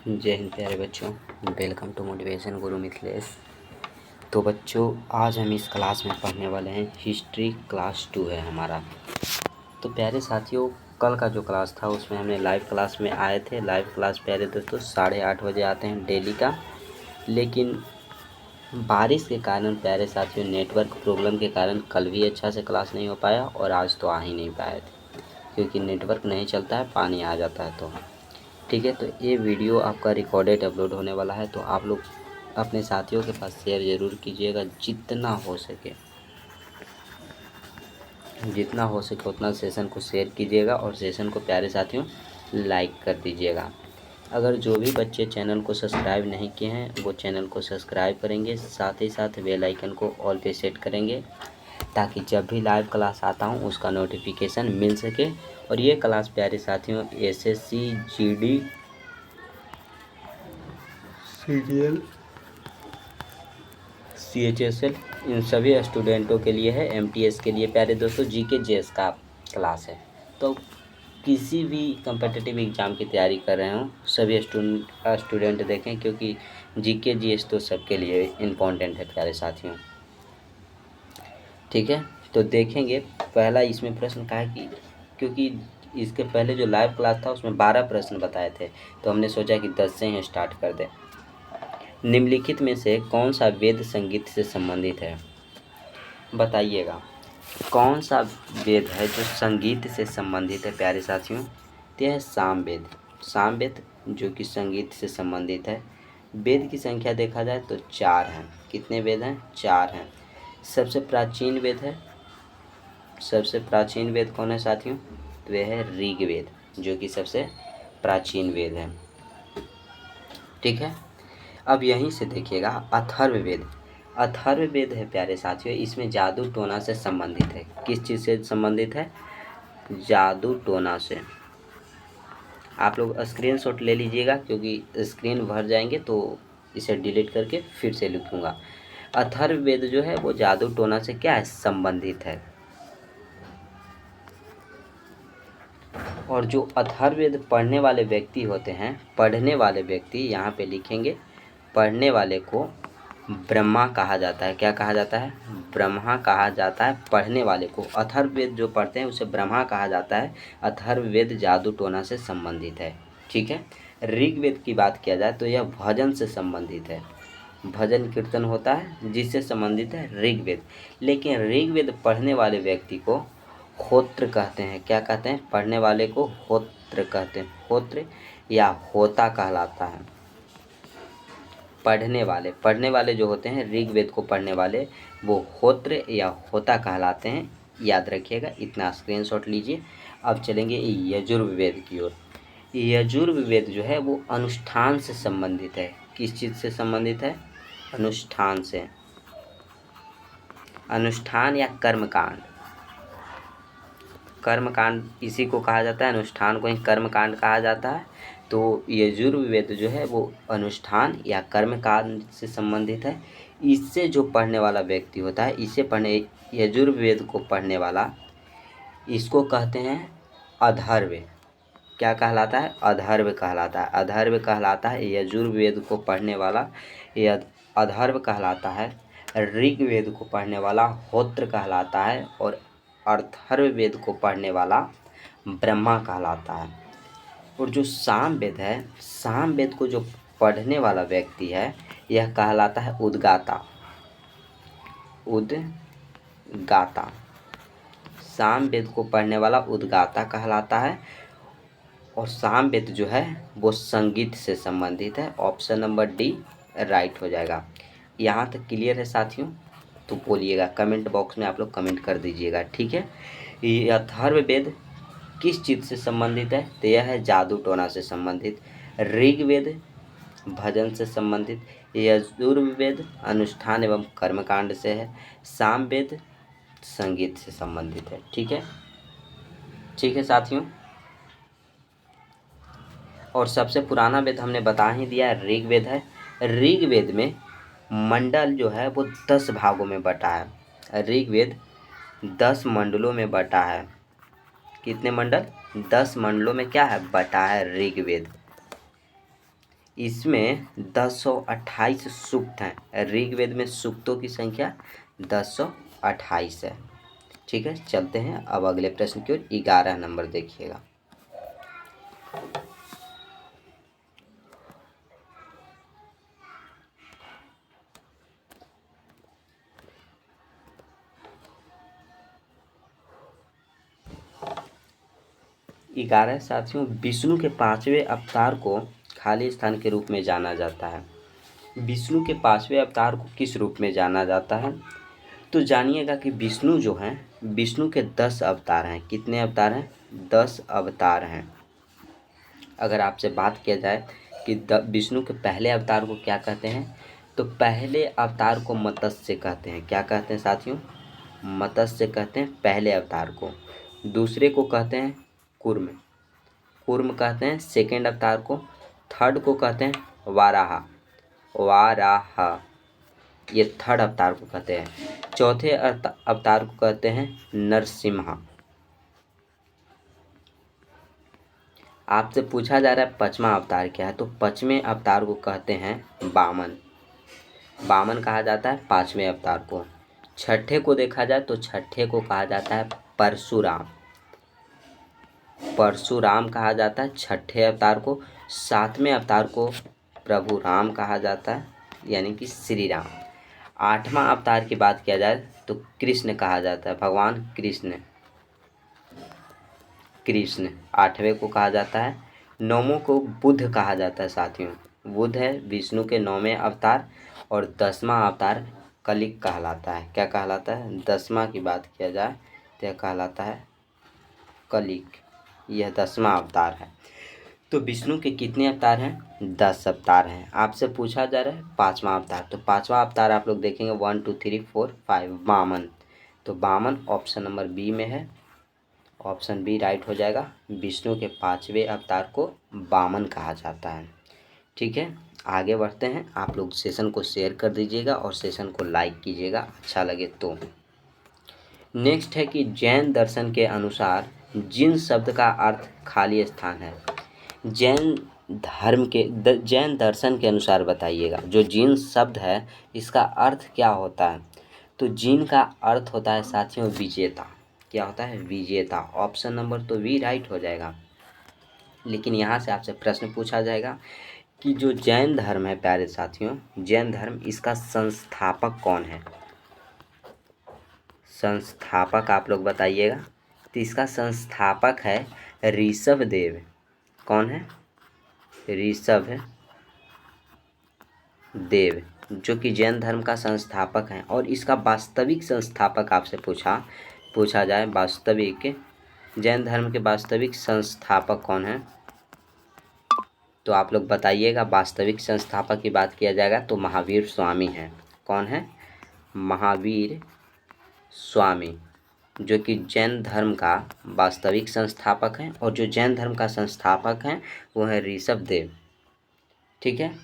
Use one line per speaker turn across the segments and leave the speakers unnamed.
जय हिंद प्यारे बच्चों। वेलकम टू मोटिवेशन गुरु मिथिलेश। तो बच्चों, आज हम इस क्लास में पढ़ने वाले हैं हिस्ट्री क्लास 2 है हमारा। तो प्यारे साथियों, कल का जो क्लास था उसमें हमने लाइव क्लास में आए थे। लाइव क्लास प्यारे दोस्तों 8:30 बजे आते हैं डेली का, लेकिन बारिश के कारण प्यारे साथियों, नेटवर्क प्रॉब्लम के कारण कल भी अच्छा से क्लास नहीं हो पाया और आज तो आ ही नहीं पाए थे, क्योंकि नेटवर्क नहीं चलता है, पानी आ जाता है। तो ठीक है, तो ये वीडियो आपका रिकॉर्डेड अपलोड होने वाला है, तो आप लोग अपने साथियों के पास शेयर ज़रूर कीजिएगा। जितना हो सके उतना सेशन को शेयर कीजिएगा और सेशन को प्यारे साथियों लाइक कर दीजिएगा। अगर जो भी बच्चे चैनल को सब्सक्राइब नहीं किए हैं वो चैनल को सब्सक्राइब करेंगे, साथ ही साथ बेल आइकन को ऑल पे सेट करेंगे, ताकि जब भी लाइव क्लास आता हूँ उसका नोटिफिकेशन मिल सके। और ये क्लास प्यारे साथियों एसएससी, जीडी, सीजीएल, सीएचएसएल इन सभी स्टूडेंटों के लिए है। एमटीएस के लिए प्यारे दोस्तों जीके जेएस का क्लास है। तो किसी भी कम्पिटिटिव एग्ज़ाम की तैयारी कर रहे हों सभी स्टूडेंट देखें, क्योंकि जीके जीएस तो सबके लिए इम्पोर्टेंट है प्यारे साथियों। ठीक है, तो देखेंगे पहला इसमें प्रश्न का है कि क्योंकि इसके पहले जो लाइव क्लास था उसमें 12 प्रश्न बताए थे, तो हमने सोचा कि 10 से ही स्टार्ट कर दें। निम्नलिखित में से कौन सा वेद संगीत से संबंधित है? बताइएगा कौन सा वेद है जो संगीत से संबंधित है प्यारे साथियों? तो यह है सामवेद। सामवेद जो कि संगीत से संबंधित है। वेद की संख्या देखा जाए तो 4 हैं। कितने वेद हैं? 4 हैं। सबसे प्राचीन वेद है, सबसे प्राचीन वेद कौन है साथियों? तो यह है ऋग्वेद, जो कि सबसे प्राचीन वेद है। ठीक है, अब यहीं से देखिएगा अथर्ववेद। अथर्ववेद है प्यारे साथियों, इसमें जादू टोना से संबंधित है। किस चीज़ से संबंधित है? जादू टोना से। आप लोग स्क्रीनशॉट ले लीजिएगा, क्योंकि स्क्रीन भर जाएंगे तो इसे डिलीट करके फिर से लिखूँगा। अथर्ववेद जो है वो जादू टोना से क्या है? संबंधित है। और जो अथर्ववेद पढ़ने वाले व्यक्ति होते हैं, पढ़ने वाले व्यक्ति यहाँ पे लिखेंगे, पढ़ने वाले को ब्रह्मा कहा जाता है। क्या कहा जाता है? ब्रह्मा कहा जाता है पढ़ने वाले को। अथर्ववेद जो पढ़ते हैं उसे ब्रह्मा कहा जाता है। अथर्ववेद जादू टोना से संबंधित है। ठीक है, ऋग्वेद की बात किया जाए तो यह भजन से संबंधित है। भजन कीर्तन होता है जिससे संबंधित है ऋग्वेद। लेकिन ऋग्वेद पढ़ने वाले व्यक्ति को होत्र कहते हैं। क्या कहते हैं? पढ़ने वाले को होत्र कहते हैं। होत्र या होता कहलाता है। पढ़ने वाले जो होते हैं ऋग्वेद को पढ़ने वाले, वो होत्र या होता कहलाते हैं। याद रखिएगा, इतना स्क्रीनशॉट लीजिए। अब चलेंगे यजुर्वेद की ओर। यजुर्वेद जो है वो अनुष्ठान से संबंधित है। किस चीज़ से संबंधित है? अनुष्ठान से। अनुष्ठान या कर्मकांड। कर्मकांड इसी को कहा जाता है, अनुष्ठान को ही कर्मकांड कहा जाता है। तो यजुर्वेद जो है वो अनुष्ठान या कर्मकांड से संबंधित है। इससे जो पढ़ने वाला व्यक्ति होता है, यजुर्वेद को पढ़ने वाला, इसको कहते हैं अथर्व। क्या कहलाता है? अथर्व कहलाता है। अथर्व कहलाता है यजुर्वेद को पढ़ने वाला, यह अथर्व कहलाता है। ऋग्वेद को पढ़ने वाला होत्र कहलाता है और अथर्ववेद को पढ़ने वाला ब्रह्मा कहलाता है। और जो सामवेद है, सामवेद को जो पढ़ने वाला व्यक्ति है यह कहलाता है उद्गाता। उद्गाता। सामवेद को पढ़ने वाला उद्गाता कहलाता है। और सामवेद जो है वो संगीत से संबंधित है। ऑप्शन नंबर डी राइट हो जाएगा। यहाँ तक क्लियर है साथियों? तो बोलिएगा, कमेंट बॉक्स में आप लोग कमेंट कर दीजिएगा। ठीक है, ये अथर्ववेद किस चीज़ से संबंधित है? तो यह है जादू टोना से संबंधित। ऋग्वेद भजन से संबंधित। यजुर्वेद अनुष्ठान एवं कर्मकांड से है। सामवेद संगीत से संबंधित है। ठीक है, ठीक है साथियों। और सबसे पुराना वेद हमने बता ही दिया, ऋग्वेद है। ऋग्वेद में मंडल जो है वो 10 भागों में बटा है। ऋग्वेद 10 मंडलों में बटा है। कितने मंडल? 10 मंडलों में क्या है? बटा है ऋग्वेद। इसमें 1028 सूक्त हैं। ऋग्वेद में सूक्तों की संख्या 1028 है। ठीक है, चलते हैं अब अगले प्रश्न की ओर। 11 नंबर देखिएगा। ग्यारह साथियों, विष्णु के पांचवें अवतार को खाली स्थान के रूप में जाना जाता है। विष्णु के पांचवें अवतार को किस रूप में जाना जाता है? तो जानिएगा कि विष्णु जो हैं, विष्णु के 10 अवतार हैं। कितने अवतार हैं? 10 अवतार हैं। अगर आपसे बात किया जाए कि विष्णु के पहले अवतार को क्या कहते हैं, तो पहले अवतार को मत्स्य कहते हैं। क्या कहते हैं साथियों? मत्स्य कहते हैं पहले अवतार को। दूसरे को कहते हैं कूर्म। कूर्म कहते हैं सेकेंड अवतार को। थर्ड को कहते हैं वाराह। वाराह, ये थर्ड अवतार को कहते हैं। चौथे अवतार को कहते हैं नरसिम्हा। आपसे पूछा जा रहा है पांचवा अवतार क्या है, तो पांचवें अवतार को कहते हैं वामन। वामन कहा जाता है पांचवें अवतार को। छठे को देखा जाए तो छठे को कहा जाता है परशुराम। परशुराम कहा जाता है छठे अवतार को। सातवें अवतार को प्रभु राम कहा जाता है, यानी कि श्री राम। आठवां अवतार की बात किया जाए तो कृष्ण कहा जाता है, भगवान कृष्ण। कृष्ण आठवें को कहा जाता है। नौवें को बुद्ध कहा जाता है साथियों। बुद्ध है विष्णु के 9वें अवतार। और 10वां अवतार कलिक कहलाता है। क्या कहलाता है? 10वां की बात किया जाए तो यह कहलाता है कलिक। यह 10वां अवतार है। तो विष्णु के कितने अवतार हैं? 10 अवतार हैं। आपसे पूछा जा रहा है पांचवा अवतार, तो पांचवा अवतार आप लोग देखेंगे 1 2 3 4 5 वामन। तो वामन ऑप्शन नंबर बी में है। ऑप्शन बी राइट हो जाएगा। विष्णु के पांचवें अवतार को वामन कहा जाता है। ठीक है, आगे बढ़ते हैं। आप लोग सेशन को शेयर कर दीजिएगा और सेशन को लाइक कीजिएगा अच्छा लगे तो। नेक्स्ट है कि जैन दर्शन के अनुसार जिन शब्द का अर्थ खाली स्थान है, जैन जैन दर्शन के अनुसार बताइएगा, जो जिन शब्द है इसका अर्थ क्या होता है? तो जिन का अर्थ होता है साथियों विजेता। क्या होता है? विजेता। ऑप्शन नंबर तो बी राइट हो जाएगा। लेकिन यहाँ से आपसे प्रश्न पूछा जाएगा कि जो जैन धर्म है प्यारे साथियों, जैन धर्म इसका संस्थापक कौन है? संस्थापक आप लोग बताइएगा। तो इसका संस्थापक है ऋषभ देव। कौन है? ऋषभ देव, जो कि जैन धर्म का संस्थापक हैं। और इसका वास्तविक संस्थापक आपसे पूछा जाए, वास्तविक जैन धर्म के वास्तविक संस्थापक कौन है, तो आप लोग बताइएगा। वास्तविक संस्थापक की बात किया जाएगा तो महावीर स्वामी हैं। कौन है? महावीर स्वामी, जो कि जैन धर्म का वास्तविक संस्थापक हैं। और जो जैन धर्म का संस्थापक हैं वो है ऋषभ देव। ठीक है,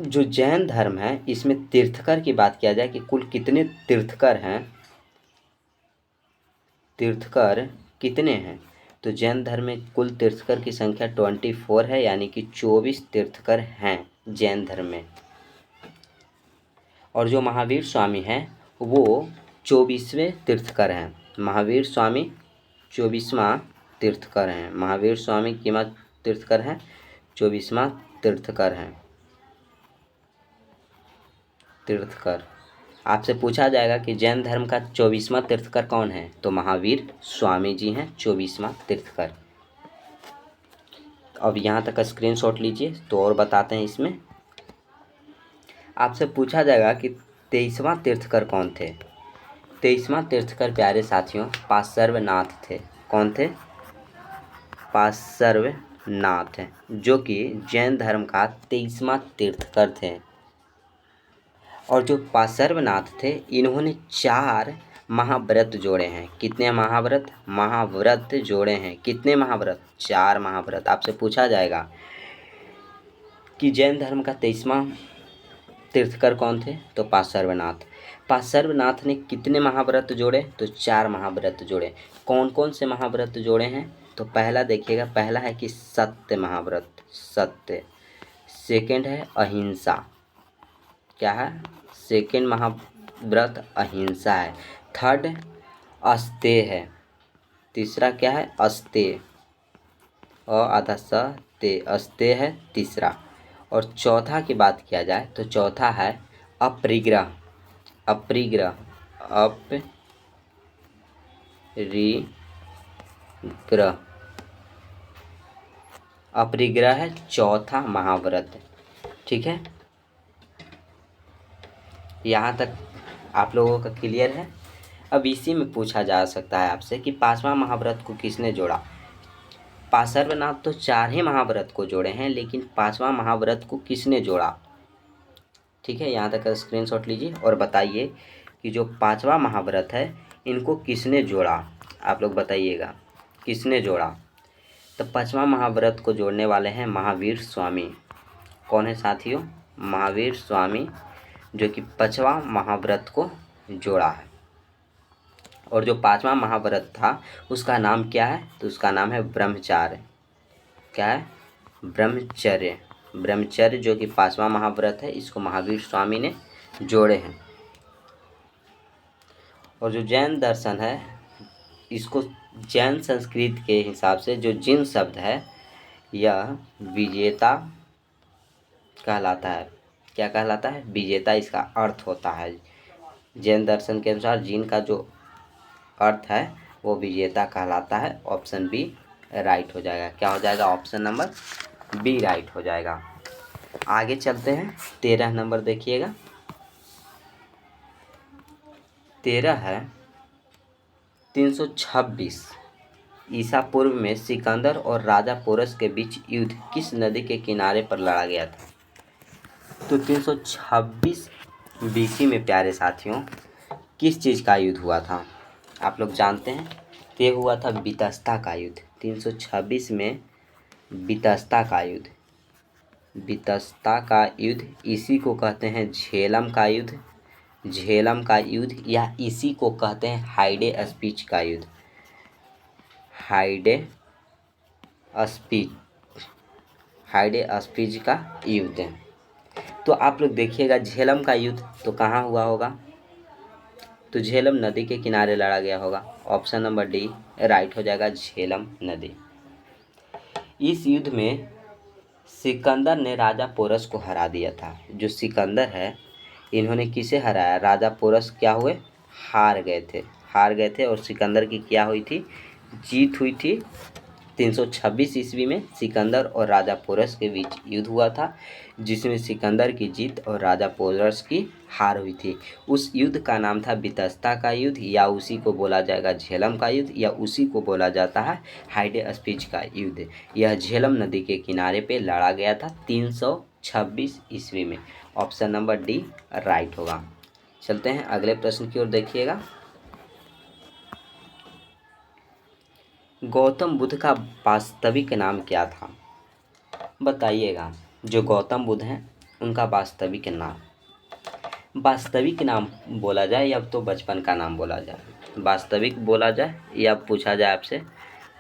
जो जैन धर्म है इसमें तीर्थकर की बात किया जाए कि कुल कितने तीर्थकर हैं, तीर्थकर कितने हैं, तो जैन धर्म में कुल तीर्थकर की संख्या 24 है, यानी कि 24 तीर्थकर हैं जैन धर्म में। और जो महावीर स्वामी हैं वो 24वें तीर्थकर हैं। महावीर स्वामी 24वां तीर्थकर हैं। महावीर स्वामी कितना तीर्थकर हैं? 24वां तीर्थकर हैं। तीर्थकर आपसे पूछा जाएगा कि जैन धर्म का 24वां तीर्थकर कौन है, तो महावीर स्वामी जी हैं 24वां तीर्थकर। अब यहाँ तक का स्क्रीनशॉट लीजिए तो और बताते हैं। इसमें आपसे पूछा जाएगा कि 23वां तीर्थकर कौन थे। 23वां तीर्थकर प्यारे साथियों पार्श्वनाथ थे। कौन थे? पार्श्वनाथ, जो कि जैन धर्म का 23वां तीर्थकर थे। और जो पार्श्वनाथ थे इन्होंने 4 महाव्रत जोड़े हैं। कितने महाव्रत? महाव्रत जोड़े हैं। कितने महाव्रत? 4 महाव्रत। आपसे पूछा जाएगा कि जैन धर्म का 23वां तीर्थकर कौन थे, तो पार्श्वनाथ। पार्श्वनाथ ने कितने महाव्रत जोड़े, तो 4 महाव्रत जोड़े। कौन कौन से महाव्रत जोड़े हैं? तो पहला देखिएगा, पहला है कि सत्य महाव्रत, सत्य। सेकंड है अहिंसा, क्या है, सेकंड महाव्रत अहिंसा है। थर्ड अस्तेय है, तीसरा क्या है, अस्तेय, आधा स ते, अस्तेय है तीसरा। और चौथा की बात किया जाए तो चौथा है अपरिग्रह, अपरिग्रह, अपरिग्रह, अपरिग्रह है चौथा महाव्रत। ठीक है, यहाँ तक आप लोगों का क्लियर है। अब इसी में पूछा जा सकता है आपसे कि पांचवा महाव्रत को किसने जोड़ा। सर्वनाथ तो 4 ही महाव्रत को जोड़े हैं, लेकिन पांचवा महाव्रत को किसने जोड़ा। ठीक है, यहाँ तक का स्क्रीनशॉट लीजिए और बताइए कि जो पांचवा महाव्रत है इनको किसने जोड़ा, आप लोग बताइएगा किसने जोड़ा। तो पांचवा महाव्रत को जोड़ने वाले हैं महावीर स्वामी। कौन है साथियों, महावीर स्वामी, जो कि पांचवा महाव्रत को जोड़ा है। और जो पांचवा महाव्रत था उसका नाम क्या है, तो उसका नाम है ब्रह्मचार्य। क्या है, ब्रह्मचर्य, ब्रह्मचर्य जो कि पांचवा महाव्रत है, इसको महावीर स्वामी ने जोड़े हैं। और जो जैन दर्शन है, इसको जैन संस्कृत के हिसाब से जो जिन शब्द है यह विजेता कहलाता है। क्या कहलाता है, विजेता इसका अर्थ होता है। जैन दर्शन के अनुसार जिन का जो अर्थ है वो विजेता कहलाता है। ऑप्शन बी राइट हो जाएगा। क्या हो जाएगा, ऑप्शन नंबर बी राइट हो जाएगा। आगे चलते हैं, 13 नंबर देखिएगा। 13 है 326 ईसा पूर्व में सिकंदर और राजा पोरस के बीच युद्ध किस नदी के किनारे पर लड़ा गया था। तो 326 बीसी में प्यारे साथियों किस चीज़ का युद्ध हुआ था, आप लोग जानते हैं। तो ये हुआ था बीतस्ता का युद्ध। 326 में बीतस्ता का युद्ध, बीतस्ता का युद्ध, इसी को कहते हैं झेलम का युद्ध, झेलम का युद्ध, या इसी को कहते हैं हाइडे स्पीच का युद्ध, हाइडे स्पीच, हाइडे स्पीच का युद्ध। तो आप लोग देखिएगा झेलम का युद्ध तो कहाँ हुआ होगा, तो झेलम नदी के किनारे लड़ा गया होगा। ऑप्शन नंबर डी राइट हो जाएगा, झेलम नदी। इस युद्ध में सिकंदर ने राजा पोरस को हरा दिया था। जो सिकंदर है इन्होंने किसे हराया, राजा पोरस क्या हुए, हार गए थे, हार गए थे। और सिकंदर की क्या हुई थी, जीत हुई थी। 326 ईस्वी में सिकंदर और राजा पोरस के बीच युद्ध हुआ था, जिसमें सिकंदर की जीत और राजा पोरस की हार हुई थी। उस युद्ध का नाम था बीतस्ता का युद्ध, या उसी को बोला जाएगा झेलम का युद्ध, या उसी को बोला जाता है हाइडे स्पीच का युद्ध। यह झेलम नदी के किनारे पे लड़ा गया था 326 ईस्वी में। ऑप्शन नंबर डी राइट होगा। चलते हैं अगले प्रश्न की ओर देखिएगा। गौतम बुद्ध का वास्तविक नाम क्या था, बताइएगा। जो गौतम बुद्ध हैं उनका वास्तविक नाम, वास्तविक नाम बोला जाए या तो बचपन का नाम बोला जाए, वास्तविक बोला जाए या पूछा जाए आपसे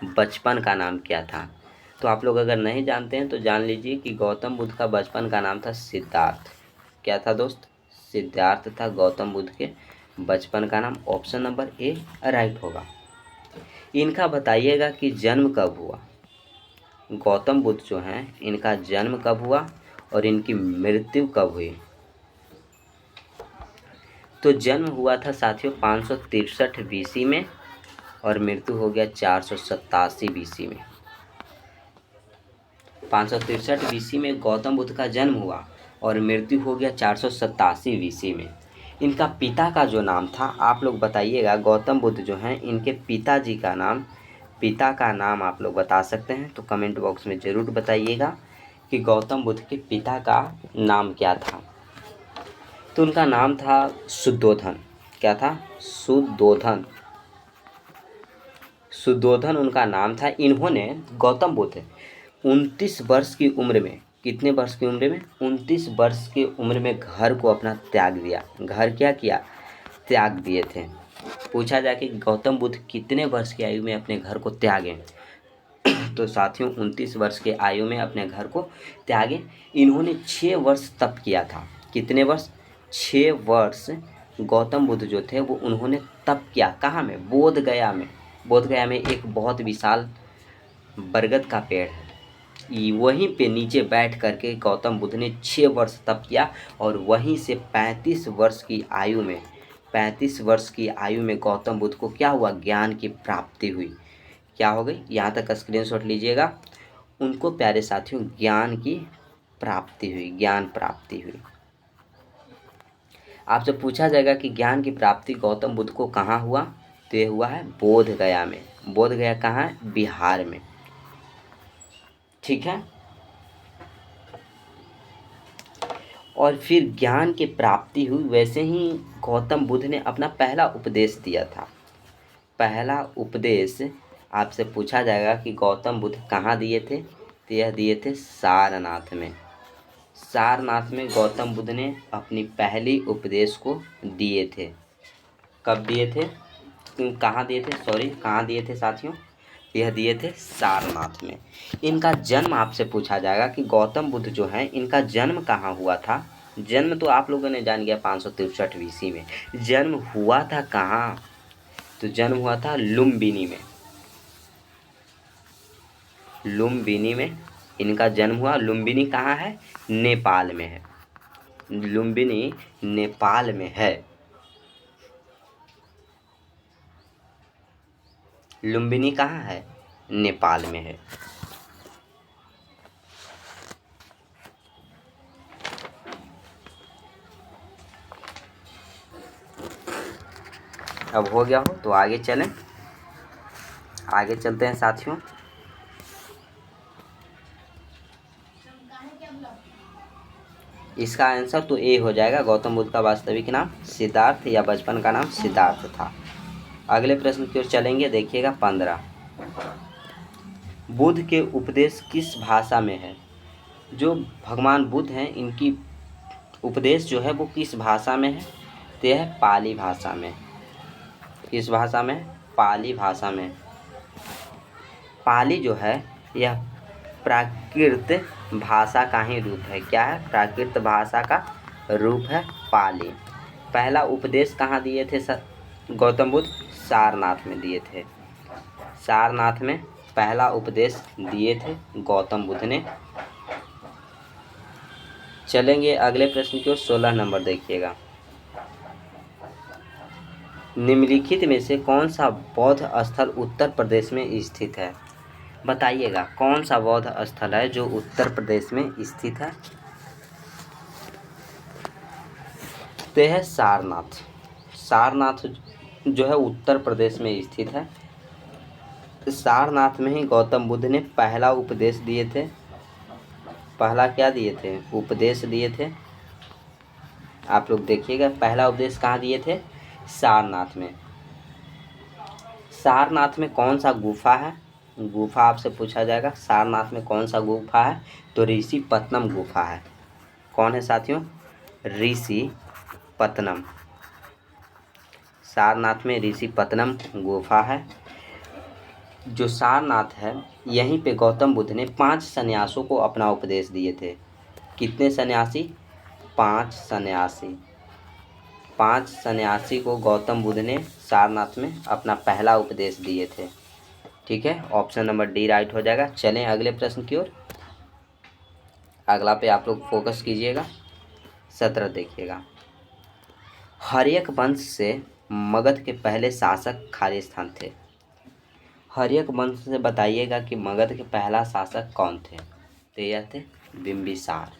बचपन का नाम क्या था। तो आप लोग अगर नहीं जानते हैं तो जान लीजिए कि गौतम बुद्ध का बचपन का नाम था सिद्धार्थ। क्या था दोस्त, सिद्धार्थ था गौतम बुद्ध के बचपन का नाम। ऑप्शन नंबर ए राइट होगा। इनका बताइएगा कि जन्म कब हुआ, गौतम बुद्ध जो हैं इनका जन्म कब हुआ और इनकी मृत्यु कब हुई। तो जन्म हुआ था साथियों 563 बीसी में और मृत्यु हो गया 487 बीसी में। 563 बीसी में गौतम बुद्ध का जन्म हुआ और मृत्यु हो गया 487 बीसी में। इनका पिता का जो नाम था, आप लोग बताइएगा। गौतम बुद्ध जो हैं इनके पिताजी का नाम, पिता का नाम आप लोग बता सकते हैं तो कमेंट बॉक्स में ज़रूर बताइएगा कि गौतम बुद्ध के पिता का नाम क्या था। तो उनका नाम था शुद्धोधन। क्या था, शुद्धोधन, शुद्धोधन उनका नाम था। इन्होंने गौतम बुद्ध 29 वर्ष की उम्र में, कितने वर्ष की उम्र में, 29 वर्ष की उम्र में घर को अपना त्याग दिया। घर क्या किया, त्याग दिए थे। पूछा जाए कि गौतम बुद्ध कितने वर्ष की आयु में अपने घर को त्यागे, तो साथियों 29 वर्ष के आयु में अपने घर को त्यागे। इन्होंने 6 वर्ष तप किया था। कितने वर्ष? 6 वर्ष गौतम बुद्ध जो थे वो उन्होंने तप किया। कहाँ में? बोध गया में। बोध गया में एक बहुत विशाल बरगद का पेड़ है, वहीं पे नीचे बैठ करके गौतम बुद्ध ने 6 वर्ष तप किया और वहीं से 35 वर्ष की आयु में 35 वर्ष की आयु में गौतम बुद्ध को क्या हुआ? ज्ञान की प्राप्ति हुई। क्या हो गई? यहाँ तक स्क्रीनशॉट लीजिएगा। उनको प्यारे साथियों ज्ञान की प्राप्ति हुई, ज्ञान प्राप्ति हुई। आपसे पूछा जाएगा कि ज्ञान की प्राप्ति गौतम बुद्ध को कहाँ हुआ? तो ये हुआ है बोध गया में। बोध गया कहाँ है? बिहार में। ठीक है। और फिर ज्ञान की प्राप्ति हुई, वैसे ही गौतम बुद्ध ने अपना पहला उपदेश दिया था। पहला उपदेश आपसे पूछा जाएगा कि गौतम बुद्ध कहाँ दिए थे? तो यह दिए थे सारनाथ में। सारनाथ में गौतम बुद्ध ने अपनी पहली उपदेश को दिए थे। कब दिए थे? कहाँ दिए थे? कहाँ दिए थे साथियों? यह दिए थे सारनाथ में। इनका जन्म आपसे पूछा जाएगा कि गौतम बुद्ध जो हैं इनका जन्म कहाँ हुआ था? जन्म तो आप लोगों ने जान गया 563 ईस्वी में। जन्म हुआ था कहाँ? तो जन्म हुआ था लुम्बिनी में। लुम्बिनी में इनका जन्म हुआ। लुम्बिनी कहाँ है? नेपाल में है। लुम्बिनी नेपाल में है। लुम्बिनी कहाँ है? नेपाल में है। अब हो गया हो तो आगे चलें। आगे चलते हैं साथियों। इसका आंसर तो ए हो जाएगा। गौतम बुद्ध का वास्तविक नाम सिद्धार्थ या बचपन का नाम सिद्धार्थ था। अगले प्रश्न की ओर चलेंगे। देखिएगा 15। बुद्ध के उपदेश किस भाषा में है? जो भगवान बुद्ध हैं इनकी उपदेश जो है वो किस भाषा में है? तो यह है पाली भाषा में। किस भाषा में? पाली भाषा में। पाली जो है यह प्राकृत भाषा का ही रूप है। क्या है? प्राकृत भाषा का रूप है पाली। पहला उपदेश कहाँ दिए थे गौतम बुद्ध? सारनाथ में दिए थे। सारनाथ में पहला उपदेश दिए थे गौतम बुद्ध ने। चलेंगे अगले प्रश्न की ओर। 16 नंबर देखिएगा। निम्नलिखित में से कौन सा बौद्ध स्थल उत्तर प्रदेश में स्थित है? बताइएगा कौन सा बौद्ध स्थल है जो उत्तर प्रदेश में स्थित है? तो है सारनाथ। सारनाथ जो है उत्तर प्रदेश में स्थित है। सारनाथ में ही गौतम बुद्ध ने पहला उपदेश दिए थे। पहला क्या दिए थे? उपदेश दिए थे। आप लोग देखिएगा पहला उपदेश कहाँ दिए थे? सारनाथ में। सारनाथ में कौन सा गुफा है? गुफा आपसे पूछा जाएगा। सारनाथ में कौन सा गुफा है? तो ऋषि पत्तनम गुफा है। कौन है साथियों? ऋषि पत्तनम। सारनाथ में ऋषि पत्तनम गुफा है। जो सारनाथ है यहीं पे गौतम बुद्ध ने 5 सन्यासों को अपना उपदेश दिए थे। कितने सन्यासी? 5 सन्यासी। 5 सन्यासी को गौतम बुद्ध ने सारनाथ में अपना पहला उपदेश दिए थे। ठीक है, ऑप्शन नंबर डी राइट हो जाएगा। चलें अगले प्रश्न की ओर। अगला पे आप लोग फोकस कीजिएगा। 17 देखिएगा। हर्यक वंश से मगध के पहले शासक खालिस्तान थे। हर्यक वंश से बताइएगा कि मगध के पहला शासक कौन थे? तो यह थे बिंबिसार।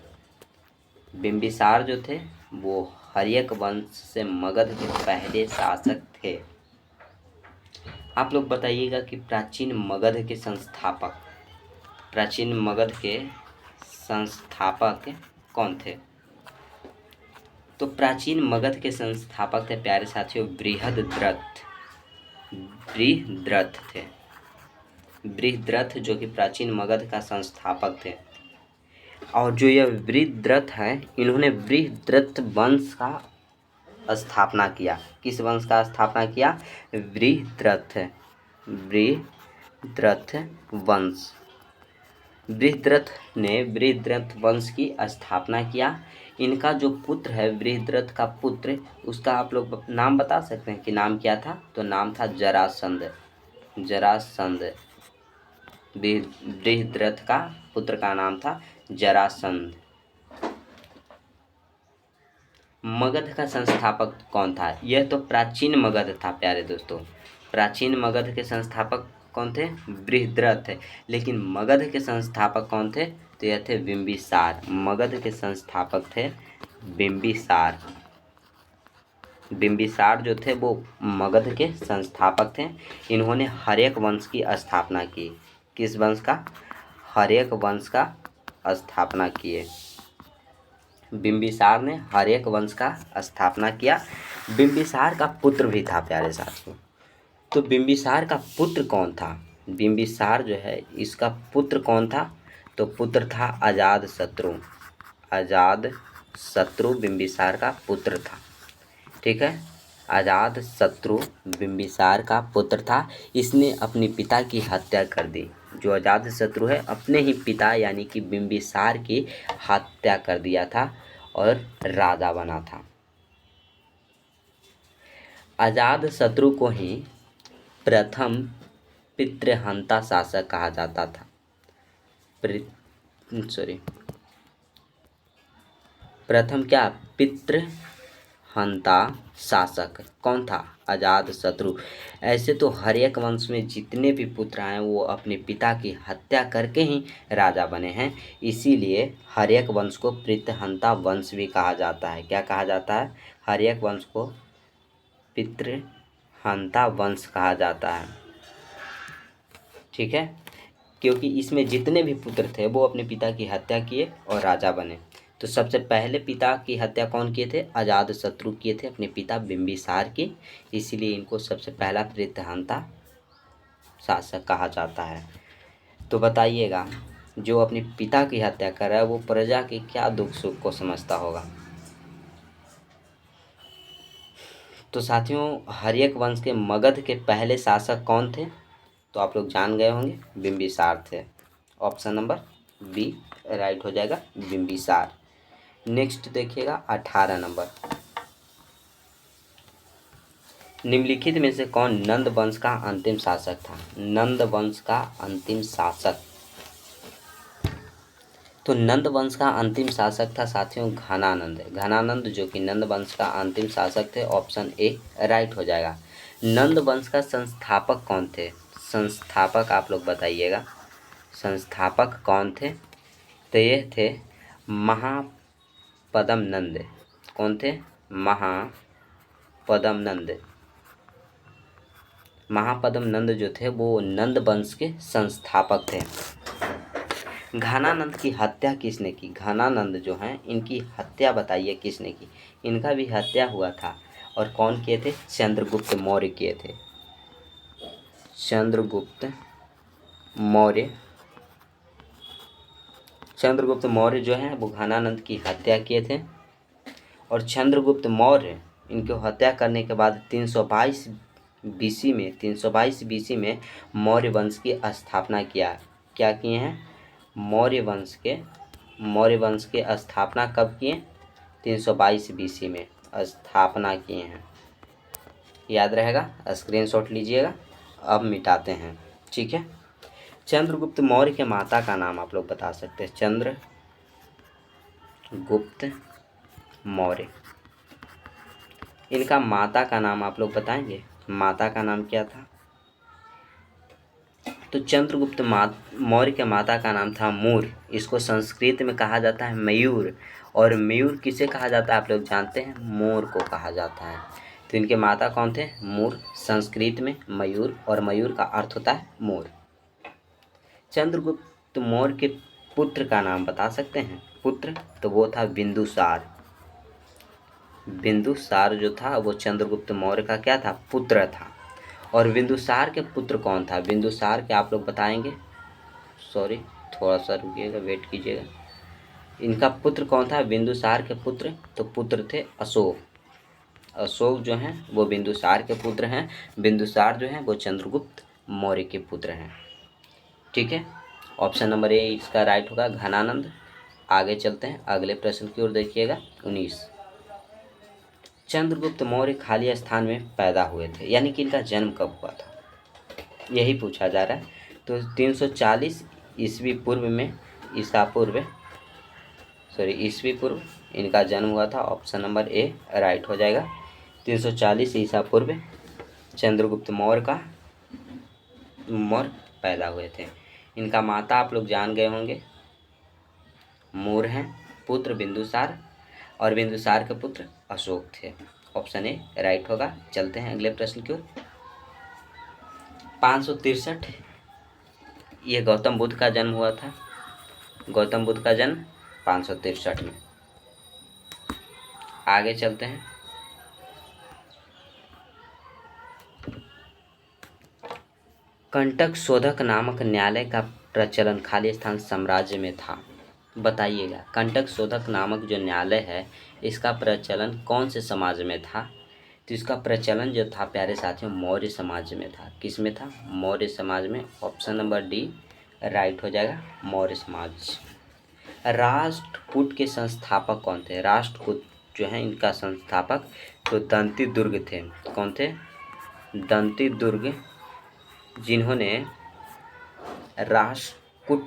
बिंबिसार जो थे वो हर्यक वंश से मगध के पहले शासक थे। आप लोग बताइएगा कि प्राचीन मगध के संस्थापक कौन थे? तो प्राचीन मगध के संस्थापक थे प्यारे साथियों बृहद्रथ। बृहद्रथ थे। बृहद्रथ जो कि प्राचीन मगध का संस्थापक थे। और जो यह बृहद्रथ हैं इन्होंने बृहद्रथ वंश का स्थापना किया। किस वंश का स्थापना किया? बृहद्रथ वंश। बृहद्रथ ने बृहद्रथ वंश की स्थापना किया। इनका जो पुत्र है बृहद्रथ का पुत्र, उसका आप लोग नाम बता सकते हैं कि नाम क्या था? तो नाम था जरासंध। जरासंध। बृहद्रथ का पुत्र का नाम था जरासंध। मगध का संस्थापक कौन था? यह तो प्राचीन मगध था प्यारे दोस्तों। प्राचीन मगध के संस्थापक कौन थे? बृहद्रथ थे। लेकिन मगध के संस्थापक कौन थे? तो यह थे बिंबिसार। मगध के संस्थापक थे बिंबिसार। बिंबिसार जो थे वो मगध के संस्थापक थे। इन्होंने हर्यक वंश की स्थापना की। किस वंश का? हर्यक वंश का स्थापना किए। बिंबिसार ने हर्यक वंश का स्थापना किया। बिंबिसार का पुत्र भी था प्यारे साथियों। तो बिंबिसार का पुत्र कौन था? बिंबिसार जो है इसका पुत्र कौन था? तो पुत्र था अजातशत्रु। अजातशत्रु बिंबिसार का पुत्र था। ठीक है, अजातशत्रु बिंबिसार का पुत्र था। इसने अपने पिता की हत्या कर दी। जो अजातशत्रु है अपने ही पिता यानी कि बिंबिसार की हत्या कर दिया था और राजा बना था। अजातशत्रु को ही प्रथम पितृहंता शासक कहा जाता था। प्रथम क्या? पितृहंता शासक कौन था? अजातशत्रु। ऐसे तो हर्यक वंश में जितने भी पुत्र आए वो अपने पिता की हत्या करके ही राजा बने हैं। इसीलिए हर्यक वंश को पितृहंता वंश भी कहा जाता है। क्या कहा जाता है? हर्यक वंश को पितृहंता वंश कहा जाता है। ठीक है, क्योंकि इसमें जितने भी पुत्र थे वो अपने पिता की हत्या किए और राजा बने। तो सबसे पहले पिता की हत्या कौन किए थे? अजातशत्रु किए थे अपने पिता बिंबिसार की। इसीलिए इनको सबसे पहला पितृहंता शासक कहा जाता है। तो बताइएगा, जो अपने पिता की हत्या कर रहा है वो प्रजा के क्या दुख सुख को समझता होगा? तो साथियों, हर्यक वंश के मगध के पहले शासक कौन थे? तो आप लोग जान गए होंगे, बिंबिसार थे। ऑप्शन नंबर बी राइट हो जाएगा, बिंबिसार। नेक्स्ट देखिएगा 18 नंबर। निम्नलिखित में से कौन नंद वंश का अंतिम शासक था? नंद वंश का अंतिम शासक। तो नंद वंश का अंतिम शासक था साथियों घनानंद। घनानंद जो कि नंद वंश का अंतिम शासक थे। ऑप्शन ए राइट हो जाएगा। नंद वंश का संस्थापक कौन थे? संस्थापक आप लोग बताइएगा, संस्थापक कौन थे? तो ये थे महापद्म नंद। कौन थे? महापद्म नंद। महापद्म नंद जो थे वो नंद वंश के संस्थापक थे। घनानंद की हत्या किसने की? घनानंद जो हैं इनकी हत्या बताइए किसने की? इनका भी हत्या हुआ था। और कौन किए थे? चंद्रगुप्त मौर्य किए थे। चंद्रगुप्त मौर्य। चंद्रगुप्त मौर्य जो हैं वो घनानंद की हत्या किए थे। और चंद्रगुप्त मौर्य इनको हत्या करने के बाद 322 बीसी में मौर्य वंश की स्थापना किया। क्या किए हैं? मौर्य वंश के स्थापना कब किए? 322 बीसी में स्थापना किए हैं। याद रहेगा, स्क्रीनशॉट लीजिएगा। अब मिटाते हैं, ठीक है। चंद्रगुप्त मौर्य के माता का नाम आप लोग बता सकते हैं। चंद्रगुप्त मौर्य, इनका माता का नाम आप लोग बताएंगे। माता का नाम क्या था? तो चंद्रगुप्त मौर्य के माता का नाम था मूर। इसको संस्कृत में कहा जाता है मयूर। और मयूर किसे कहा जाता है आप लोग जानते हैं? मोर को कहा जाता है। तो इनके माता कौन थे? मूर, संस्कृत में मयूर, और मयूर का अर्थ होता है मोर। चंद्रगुप्त मौर्य के पुत्र का नाम बता सकते हैं? पुत्र, तो वो था बिंदुसार। बिंदुसार जो था वो चंद्रगुप्त मौर्य का क्या था? पुत्र था। और बिंदुसार के पुत्र कौन था? बिंदुसार के आप लोग बताएंगे। सॉरी, थोड़ा सा रुकिएगा, वेट कीजिएगा। इनका पुत्र कौन था? बिंदुसार के पुत्र, तो पुत्र थे अशोक। अशोक जो हैं वो बिंदुसार के पुत्र हैं। बिंदुसार जो हैं वो चंद्रगुप्त मौर्य के पुत्र हैं। ठीक है, ऑप्शन नंबर ए इसका राइट होगा घनानंद। आगे चलते हैं अगले प्रश्न की ओर, देखिएगा 19। चंद्रगुप्त मौर्य खाली स्थान में पैदा हुए थे, यानी कि इनका जन्म कब हुआ था, यही पूछा जा रहा है। तो 340 ईस्वी पूर्व में, ईस्वी पूर्व इनका जन्म हुआ था। ऑप्शन नंबर ए राइट हो जाएगा। 340 ईसा पूर्व चंद्रगुप्त मौर्य पैदा हुए थे। इनका माता आप लोग जान गए होंगे, मूर हैं, पुत्र बिंदुसार, और बिंदुसार के पुत्र अशोक थे। ऑप्शन ए राइट होगा। चलते हैं अगले प्रश्न की ओर। 563 ये गौतम बुद्ध का जन्म हुआ था। गौतम बुद्ध का जन्म 563 में। आगे चलते हैं। कंटक शोधक नामक न्यायालय का प्रचलन खाली स्थान साम्राज्य में था, बताइएगा। कंटक शोधक नामक जो न्यायालय है इसका प्रचलन कौन से समाज में था, तो इसका प्रचलन जो था प्यारे साथियों मौर्य समाज में था। किस में था, मौर्य समाज में। ऑप्शन नंबर डी राइट हो जाएगा, मौर्य समाज। राष्ट्रकूट के संस्थापक कौन थे, राष्ट्रकूट जो है इनका संस्थापक तो दंती दुर्ग थे। कौन थे, दंती दुर्ग, जिन्होंने राष्ट्रकूट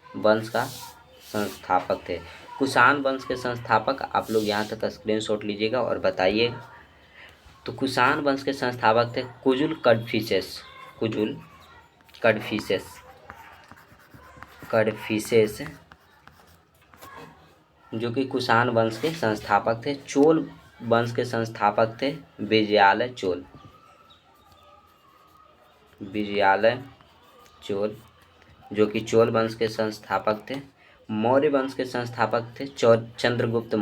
वंश का संस्थापक थे। कुषाण वंश के संस्थापक आप लोग यहाँ तक स्क्रीनशॉट लीजिएगा और बताइएगा। तो कुषाण वंश के संस्थापक थे कुजुल कडफिसेस। कुजुल कडफिसेस जो कि कुषाण वंश के संस्थापक थे। चोल वंश के संस्थापक थे विजयालय चोल जो कि चोल वंश के संस्थापक थे। मौर्य वंश के संस्थापक थे चंद्रगुप्त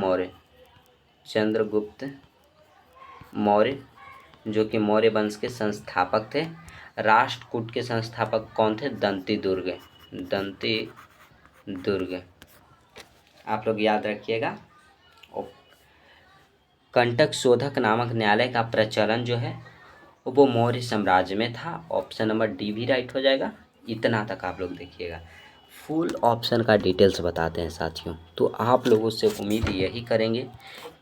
मौर्य जो कि मौर्य वंश के संस्थापक थे। राष्ट्रकूट के संस्थापक कौन थे, दंती दुर्ग आप लोग याद रखिएगा। कंटक शोधक नामक न्यायालय का प्रचलन जो है वो मौर्य साम्राज्य में था। ऑप्शन नंबर डी भी राइट हो जाएगा। इतना तक आप लोग देखिएगा। फुल ऑप्शन का डिटेल्स बताते हैं साथियों, तो आप लोगों से उम्मीद यही करेंगे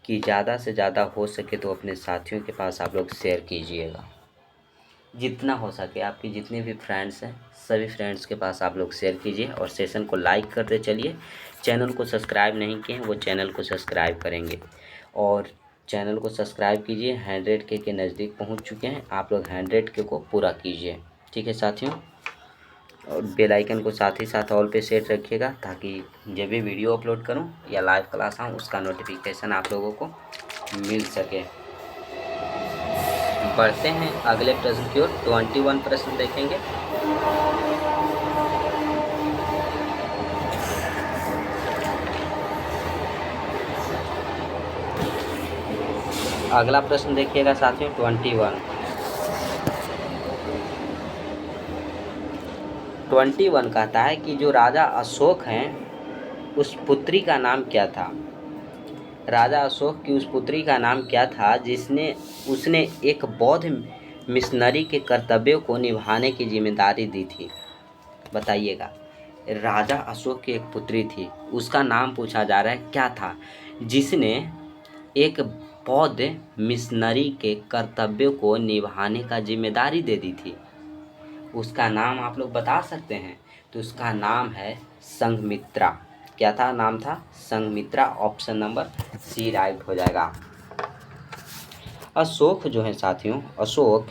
कि ज़्यादा से ज़्यादा हो सके तो अपने साथियों के पास आप लोग शेयर कीजिएगा। जितना हो सके आपके जितने भी फ्रेंड्स हैं सभी फ्रेंड्स के पास आप लोग शेयर कीजिए और सेशन को लाइक करते चलिए। चैनल को सब्सक्राइब नहीं किए वो चैनल को सब्सक्राइब करेंगे और चैनल को सब्सक्राइब कीजिए। 100K के नज़दीक पहुंच चुके हैं, आप लोग 100K को पूरा कीजिए, ठीक है साथियों। और बेल आइकन को साथ ही साथ ऑल पे सेट रखिएगा ताकि जब भी वीडियो अपलोड करूं या लाइव क्लास आऊँ उसका नोटिफिकेशन आप लोगों को मिल सके। बढ़ते हैं अगले प्रश्न की ओर। 21 प्रश्न देखेंगे। अगला प्रश्न देखिएगा साथियों 21 कहता है कि जो राजा अशोक हैं उस पुत्री का नाम क्या था। राजा अशोक की उस पुत्री का नाम क्या था जिसने उसने एक बौद्ध मिशनरी के कर्तव्यों को निभाने की जिम्मेदारी दी थी, बताइएगा। राजा अशोक की एक पुत्री थी, उसका नाम पूछा जा रहा है क्या था जिसने एक बौद्ध मिशनरी के कर्तव्यों को निभाने का जिम्मेदारी दे दी थी। उसका नाम आप लोग बता सकते हैं, तो उसका नाम है संघमित्रा। क्या था, नाम था Sanghamitra. Option number C right हो जाएगा। अशोक जो है साथियों, अशोक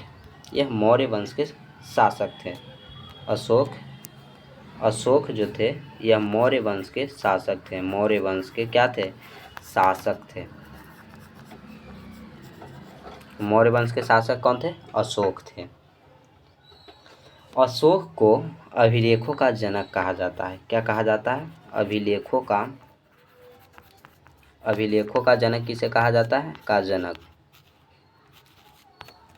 यह मौर्य वंश के शासक थे। अशोक जो थे यह मौर्य वंश के शासक थे। मौर्य वंश के क्या थे, शासक थे। मौर्य वंश के शासक कौन थे, अशोक थे। अशोक को अभिलेखों का जनक कहा जाता है। क्या कहा जाता है, अभिलेखों का जनक किसे कहा जाता है, का जनक।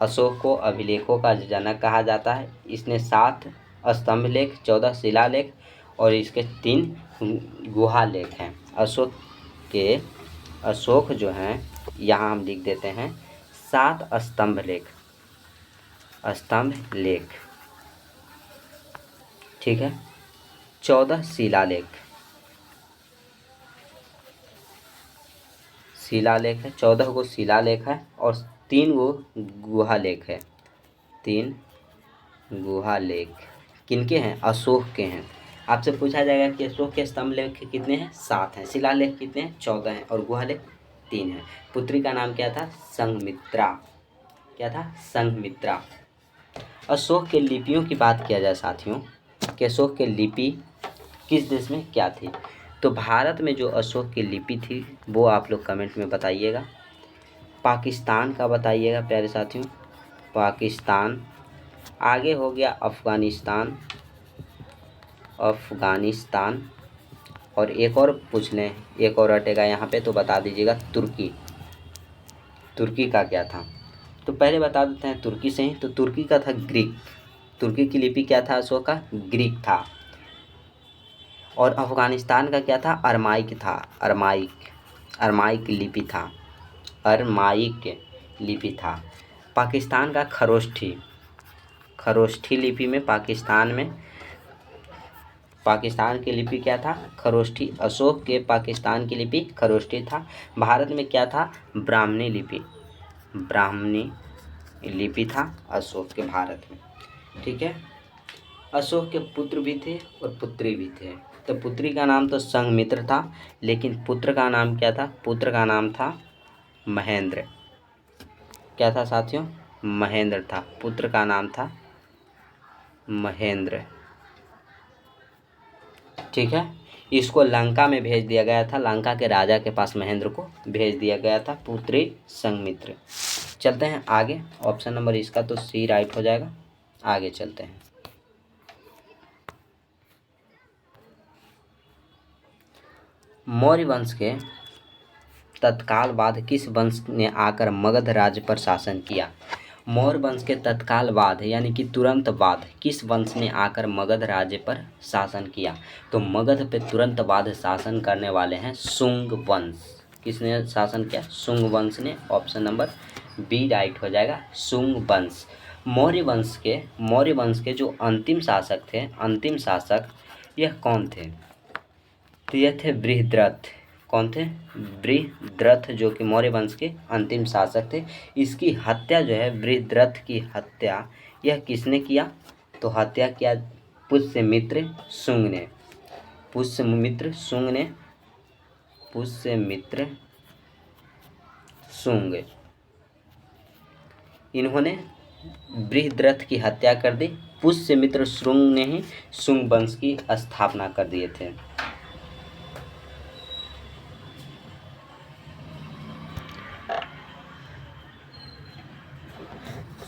अशोक को अभिलेखों का जनक कहा जाता है। इसने 7 स्तंभ लेख, 14 शिलालेख और इसके 3 गुहा लेख हैं। अशोक जो हैं यहाँ हम लिख देते हैं 7 स्तंभ लेख, ठीक है। 14 शिलालेख है, 14 गो शिलालेख है और 3 गो गुहालेख है। 3 गुहालेख किनके हैं? अशोक के हैं। आपसे पूछा जाएगा कि अशोक के स्तंभ लेख कितने हैं? 7 हैं। शिलालेख कितने हैं? 14 हैं और गुहालेख 3 हैं। पुत्री का नाम क्या था? संघमित्रा। क्या था? संघमित्रा। अशोक के लिपियों की बात किया जाए साथियों कि अशोक के लिपि किस देश में क्या थी, तो भारत में जो अशोक की लिपि थी वो आप लोग कमेंट में बताइएगा। पाकिस्तान का बताइएगा प्यारे साथियों, पाकिस्तान। आगे हो गया अफ़गानिस्तान, और एक और पूछ लें, एक और हटेगा यहाँ पे, तो बता दीजिएगा तुर्की। तुर्की का क्या था? तो पहले बता देते हैं तुर्की से ही। तो तुर्की का था ग्रीक। तुर्की की लिपि क्या था? अशोक का ग्रीक था। और अफ़गानिस्तान का क्या था? अरमाइक था। अरमाइक लिपि था। अरमाइक लिपि था। पाकिस्तान का खरोष्ठी लिपि में पाकिस्तान की लिपि क्या था? खरोष्ठी। अशोक के पाकिस्तान की लिपि खरोष्ठी था। भारत में क्या था? ब्राह्मणी लिपि था अशोक के भारत में। ठीक है। अशोक के पुत्र भी थे और पुत्री भी थे। तो पुत्री का नाम तो संघमित्र था, लेकिन पुत्र का नाम क्या था? पुत्र का नाम था महेंद्र। क्या था साथियों? महेंद्र था। पुत्र का नाम था महेंद्र। ठीक है। इसको लंका में भेज दिया गया था। लंका के राजा के पास महेंद्र को भेज दिया गया था, पुत्री संघमित्र। चलते हैं आगे। ऑप्शन नंबर इसका तो सी राइट हो जाएगा। आगे चलते हैं। मौर्य वंश के तत्काल बाद किस वंश ने आकर मगध राज्य पर शासन किया? मौर्य वंश के तत्काल बाद यानी कि तुरंत बाद किस वंश ने आकर मगध राज्य पर शासन किया? तो मगध पे तुरंत बाद शासन करने वाले हैं शुंग वंश। किसने शासन किया? शुंग वंश ने। ऑप्शन नंबर बी राइट हो जाएगा, शुंग वंश। मौर्य वंश के जो अंतिम शासक यह कौन थे? तो यह थे बृहद्रथ। कौन थे? बृहद्रथ, जो कि मौर्य वंश के अंतिम शासक थे। इसकी हत्या जो है, बृहद्रथ की हत्या, यह किसने किया? तो हत्या किया पुष्यमित्र शुंग ने। पुष्यमित्र शुंग, इन्होंने बृहद्रथ की हत्या कर दी। पुष्यमित्र शुंग ने ही शुंग वंश की स्थापना कर दिए थे।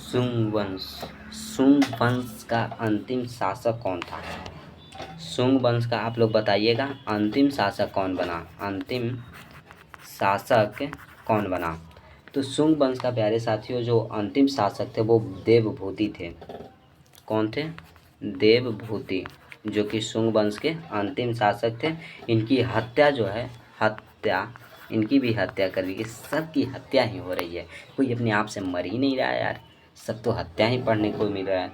शुंग वंश का अंतिम शासक कौन था? शुंग वंश का आप लोग बताइएगा, अंतिम शासक कौन बना? तो शुंग वंश का प्यारे साथियों जो अंतिम शासक थे वो देवभूति थे। कौन थे? देवभूति, जो कि शुंग वंश के अंतिम शासक थे। इनकी हत्या जो है, इनकी भी हत्या कर दी गई। सबकी हत्या ही हो रही है, कोई अपने आप से मर ही नहीं रहा है यार, सब तो हत्या ही पढ़ने को मिल रहा है।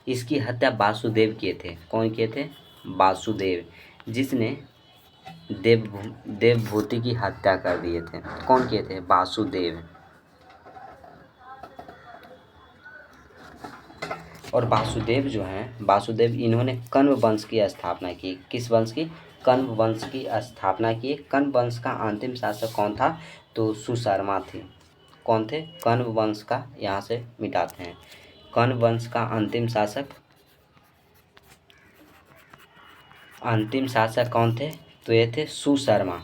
इसकी हत्या वासुदेव किए थे। कौन किए थे? वासुदेव, जिसने देवभूति की हत्या कर दिए थे। कौन किए थे? वासुदेव। और वासुदेव इन्होंने कण्व वंश की स्थापना की। किस वंश की? कण्व वंश की स्थापना की। कण्व वंश का अंतिम शासक कौन था? तो सुशर्मा थे। कौन थे? कण्व वंश का, यहाँ से मिटाते हैं, कण्व वंश का अंतिम शासक कौन थे? तो ये थे सुशर्मा।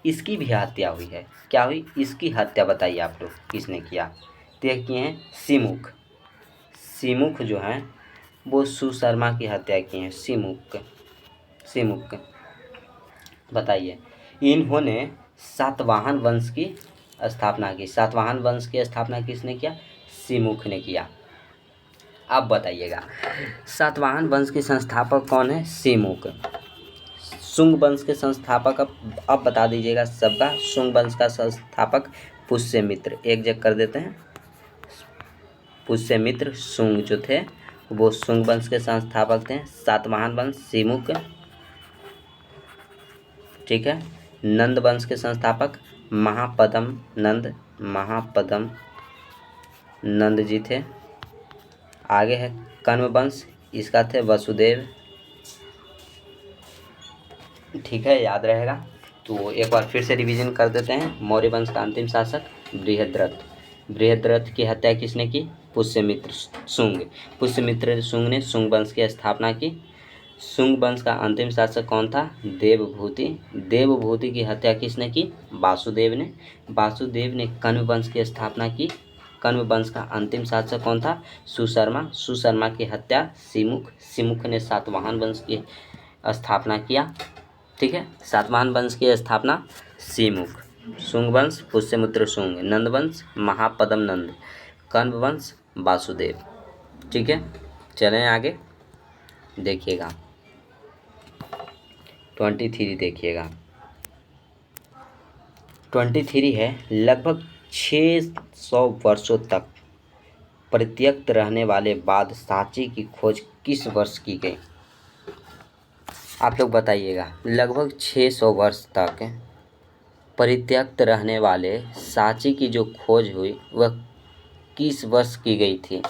इसकी भी हत्या हुई है। क्या हुई? इसकी हत्या बताइए आप लोग, किसने किया? तो ये किए हैं सिमुख जो हैं वो सुशर्मा की हत्या किए हैं। सिमुक बताइए। इन्होंने सातवाहन वंश की स्थापना की। सातवाहन वंश की स्थापना किसने किया? सिमुख ने किया। अब बताइएगा, सातवाहन वंश के संस्थापक कौन है? सिमुक। शुंग वंश के संस्थापक अब बता दीजिएगा सबका। शुंग वंश का संस्थापक पुष्यमित्र, एक जगह कर देते हैं। पुष्यमित्र शुंग जो थे वो शुंग वंश के संस्थापक थे। सातवाहन वंश सिमुक, ठीक है। नंद वंश के संस्थापक महापद्म नंद, महापद्म नंद जी थे। आगे है कण्व वंश, इसका थे वसुदेव, ठीक है, याद रहेगा। तो एक बार फिर से रिवीजन कर देते हैं। मौर्य वंश का अंतिम शासक बृहद्रथ। बृहद्रथ की हत्या किसने की? पुष्यमित्र शुंग। पुष्यमित्र शुंग ने शुंग वंश की स्थापना की। शुंग वंश का अंतिम शासक कौन था? देवभूति। देवभूति की हत्या किसने की? वासुदेव ने। वासुदेव ने कण्व वंश की स्थापना की। कण्व वंश का अंतिम शासक कौन था? सुशर्मा। सुशर्मा की हत्या सिमुक। सिमुक ने सातवाहन वंश की स्थापना किया, ठीक है। सातवाहन वंश की स्थापना सिमुक। शुंग वंश पुष्यमित्र शुंग, नंद वंश महापद्म नंद, कण्व वंश वासुदेव, ठीक है। चलें आगे, देखिएगा 23 देखिएगा। 23 है, लगभग 600 वर्षों तक परित्यक्त रहने वाले बाद सांची की खोज किस वर्ष की गई? आप लोग बताइएगा। लगभग 600 वर्ष तक परित्यक्त रहने वाले सांची की जो खोज हुई वह किस वर्ष की गई थी?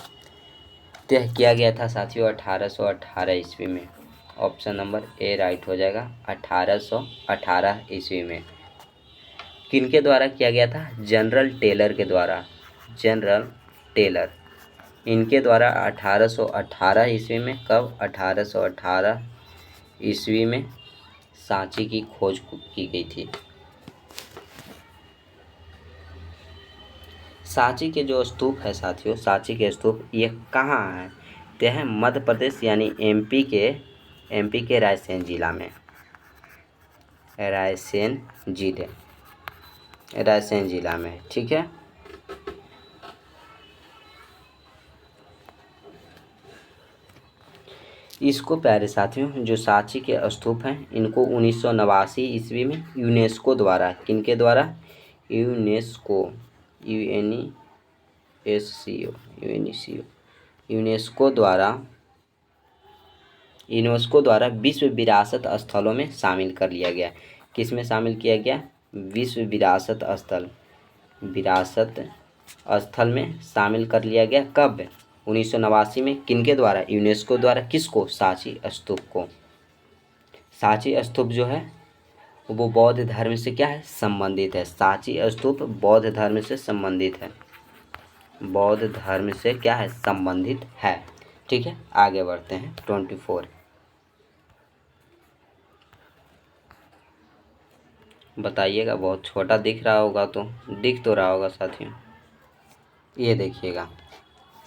यह किया गया था साथियों 1818 ईस्वी में। ऑप्शन नंबर ए राइट हो जाएगा, 1818 ईस्वी में। किनके द्वारा किया गया था? जनरल टेलर के द्वारा। जनरल टेलर, इनके द्वारा 1818 ईस्वी में। कब? 1818 ईस्वी में सांची की खोज की गई थी। सांची के जो स्तूप है साथियों, सांची के स्तूप ये कहाँ है? ते हैं मध्य प्रदेश यानी एमपी के रायसेन जिला में। रायसेन जिला में, ठीक है। इसको प्यारे साथियों, जो सांची के स्तूप हैं इनको 1989 ईस्वी में यूनेस्को द्वारा, किनके द्वारा? यूनेस्को, यूनेस्को द्वारा विश्व विरासत स्थलों में शामिल कर लिया गया। किस में शामिल किया गया? विश्व विरासत स्थल में शामिल कर लिया गया। कब? 1989 में। किनके द्वारा? यूनेस्को द्वारा। किसको? सांची स्तूप को। सांची स्तूप जो है वो बौद्ध धर्म से क्या है? संबंधित है। सांची स्तूप बौद्ध धर्म से संबंधित है। बौद्ध धर्म से क्या है? संबंधित है, ठीक है। आगे बढ़ते हैं 24। बताइएगा, बहुत छोटा दिख रहा होगा तो दिख तो रहा होगा साथियों। ये देखिएगा,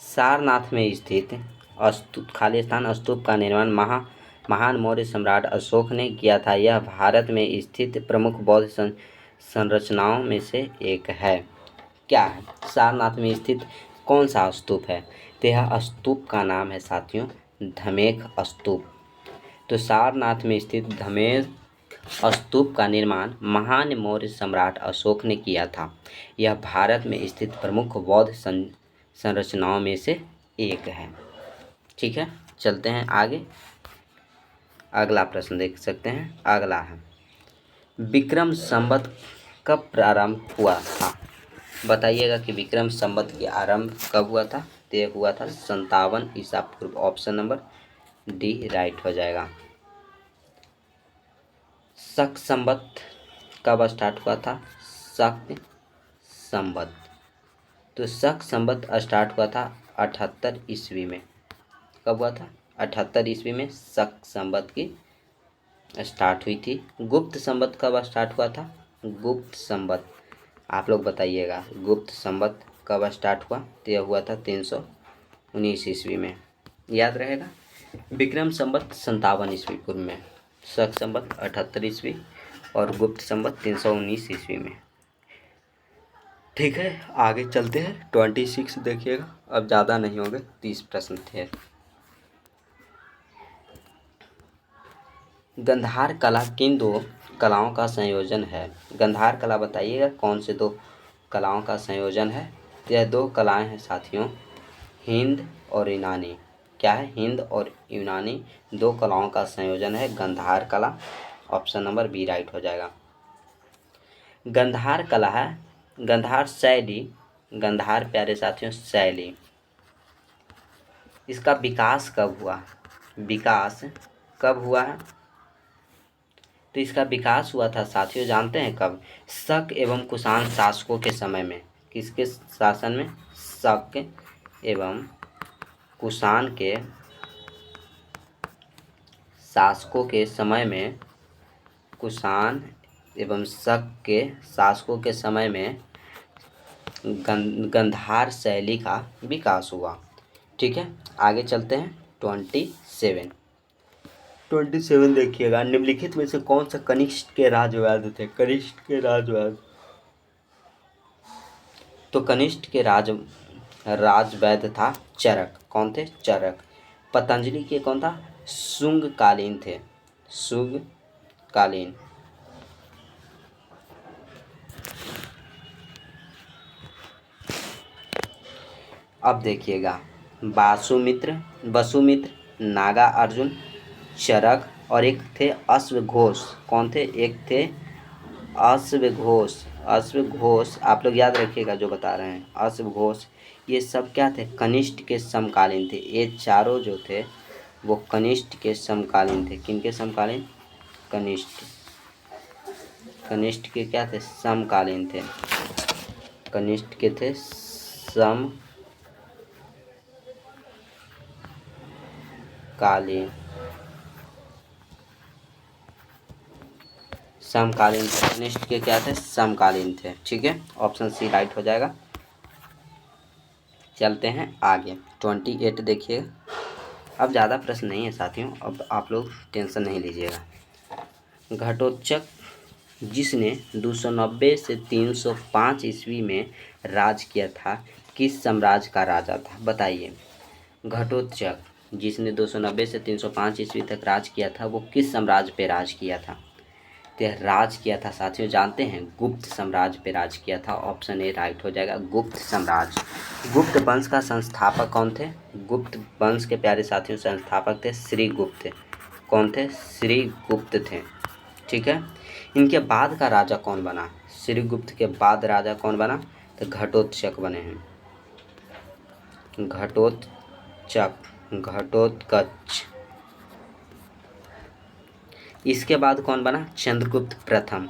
सारनाथ में स्थित खाली स्थान स्तूप का निर्माण महान मौर्य सम्राट अशोक ने किया था। यह भारत में स्थित प्रमुख बौद्ध संरचनाओं में से एक है। क्या है? सारनाथ में स्थित कौन सा स्तूप है? तो यह स्तूप का नाम है साथियों धमेख स्तूप। तो सारनाथ में स्थित धमेख स्तूप का निर्माण महान मौर्य सम्राट अशोक ने किया था। यह भारत में स्थित प्रमुख बौद्ध संरचनाओं में से एक है, ठीक है। चलते हैं आगे, अगला प्रश्न देख सकते हैं। अगला है, विक्रम संवत कब प्रारंभ हुआ था? बताइएगा कि विक्रम संवत के आरंभ कब हुआ था? तो यह हुआ था 57 ईसा पूर्व। ऑप्शन नंबर डी राइट हो जाएगा। शक संवत कब स्टार्ट हुआ था? शक संवत, तो शक संवत स्टार्ट हुआ था 78 ईस्वी में। कब हुआ था? 78 ईस्वी में शक संवत की स्टार्ट हुई थी। गुप्त संवत कब स्टार्ट हुआ था? गुप्त संवत, आप लोग बताइएगा, गुप्त संवत कब स्टार्ट हुआ? तो यह हुआ था 319 ईस्वी में। याद रहेगा। विक्रम संवत 57 ईस्वी पूर्व में, शक संवत 78 ईस्वी और गुप्त संवत 319 ईस्वी में, ठीक है। आगे चलते हैं 26 देखिएगा। अब ज़्यादा नहीं होंगे, 30 प्रश्न थे। गंधार कला किन दो कलाओं का संयोजन है? गंधार कला बताइएगा कौन से दो कलाओं का संयोजन है? यह दो कलाएं हैं साथियों, हिंद और ईरानी। क्या है? हिंद और यूनानी दो कलाओं का संयोजन है गंधार कला। ऑप्शन नंबर बी राइट हो जाएगा। गंधार कला है, गंधार शैली, गंधार प्यारे साथियों शैली, इसका विकास कब हुआ? विकास कब हुआ है? तो इसका विकास हुआ था साथियों जानते हैं कब? शक एवं कुषाण शासकों के समय में। किसके शासन में? शक एवं कुषाण के शासकों के समय में, कुषाण एवं शक के शासकों के समय में गंधार शैली का विकास हुआ। ठीक है, आगे चलते हैं। 27 देखिएगा, निम्नलिखित में से कौन सा कनिष्क के राजवैद्य थे? कनिष्क के राजवैद्य, तो कनिष्क के राजवैद्य था चरक। कौन थे? चरक। पतंजलि के कौन था? शुंगकालीन थे, शुंगकालीन। अब देखिएगा, वसुमित्र, नागा अर्जुन, चरक और एक थे अश्वघोष। कौन थे? एक थे अश्वघोष आप लोग याद रखिएगा जो बता रहे हैं, अश्वघोष। ये सब क्या थे? कनिष्क के समकालीन थे। ये चारों जो थे वो कनिष्क के समकालीन थे। किनके समकालीन? कनिष्क के क्या थे? समकालीन थे। कनिष्क के थे समकालीन थे। कनिष्क के क्या थे? समकालीन थे। ठीक है, ऑप्शन सी राइट हो जाएगा। चलते हैं आगे। 28 देखिए, अब ज़्यादा प्रश्न नहीं है साथियों, अब आप लोग टेंशन नहीं लीजिएगा। घटोत्कच जिसने 290 से 305 ईस्वी में राज किया था, किस साम्राज्य का राजा था? बताइए। घटोत्कच जिसने 290 से 305 ईस्वी तक राज किया था, वो किस साम्राज्य पे राज किया था? तो राज किया था साथियों जानते हैं, गुप्त साम्राज्य पे राज किया था। ऑप्शन ए राइट हो जाएगा, गुप्त साम्राज्य। गुप्त वंश का संस्थापक कौन थे? गुप्त वंश के प्यारे साथियों संस्थापक थे श्रीगुप्त। कौन थे? श्रीगुप्त थे। ठीक है, इनके बाद का राजा कौन बना? श्रीगुप्त के बाद राजा कौन बना? तो घटोत्कच बने हैं, घटोत्कच। इसके बाद कौन बना? चंद्रगुप्त प्रथम।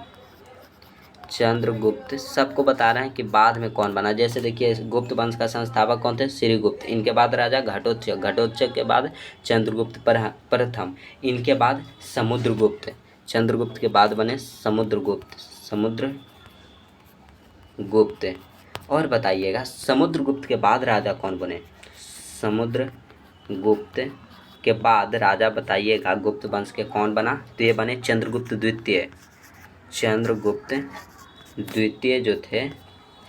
चंद्रगुप्त सबको बता रहे हैं कि बाद में कौन बना। जैसे देखिए, गुप्त वंश का संस्थापक कौन थे? श्रीगुप्त। इनके बाद राजा घटोत्कच, घटोत्कच के बाद चंद्रगुप्त प्रथम, इनके बाद समुद्रगुप्त। चंद्रगुप्त के बाद बने समुद्रगुप्त। और बताइएगा, समुद्रगुप्त के बाद राजा कौन बने? समुद्रगुप्त के बाद राजा बताइएगा गुप्त वंश के कौन बना? तो ये बने चंद्रगुप्त द्वितीय। चंद्रगुप्त द्वितीय जो थे,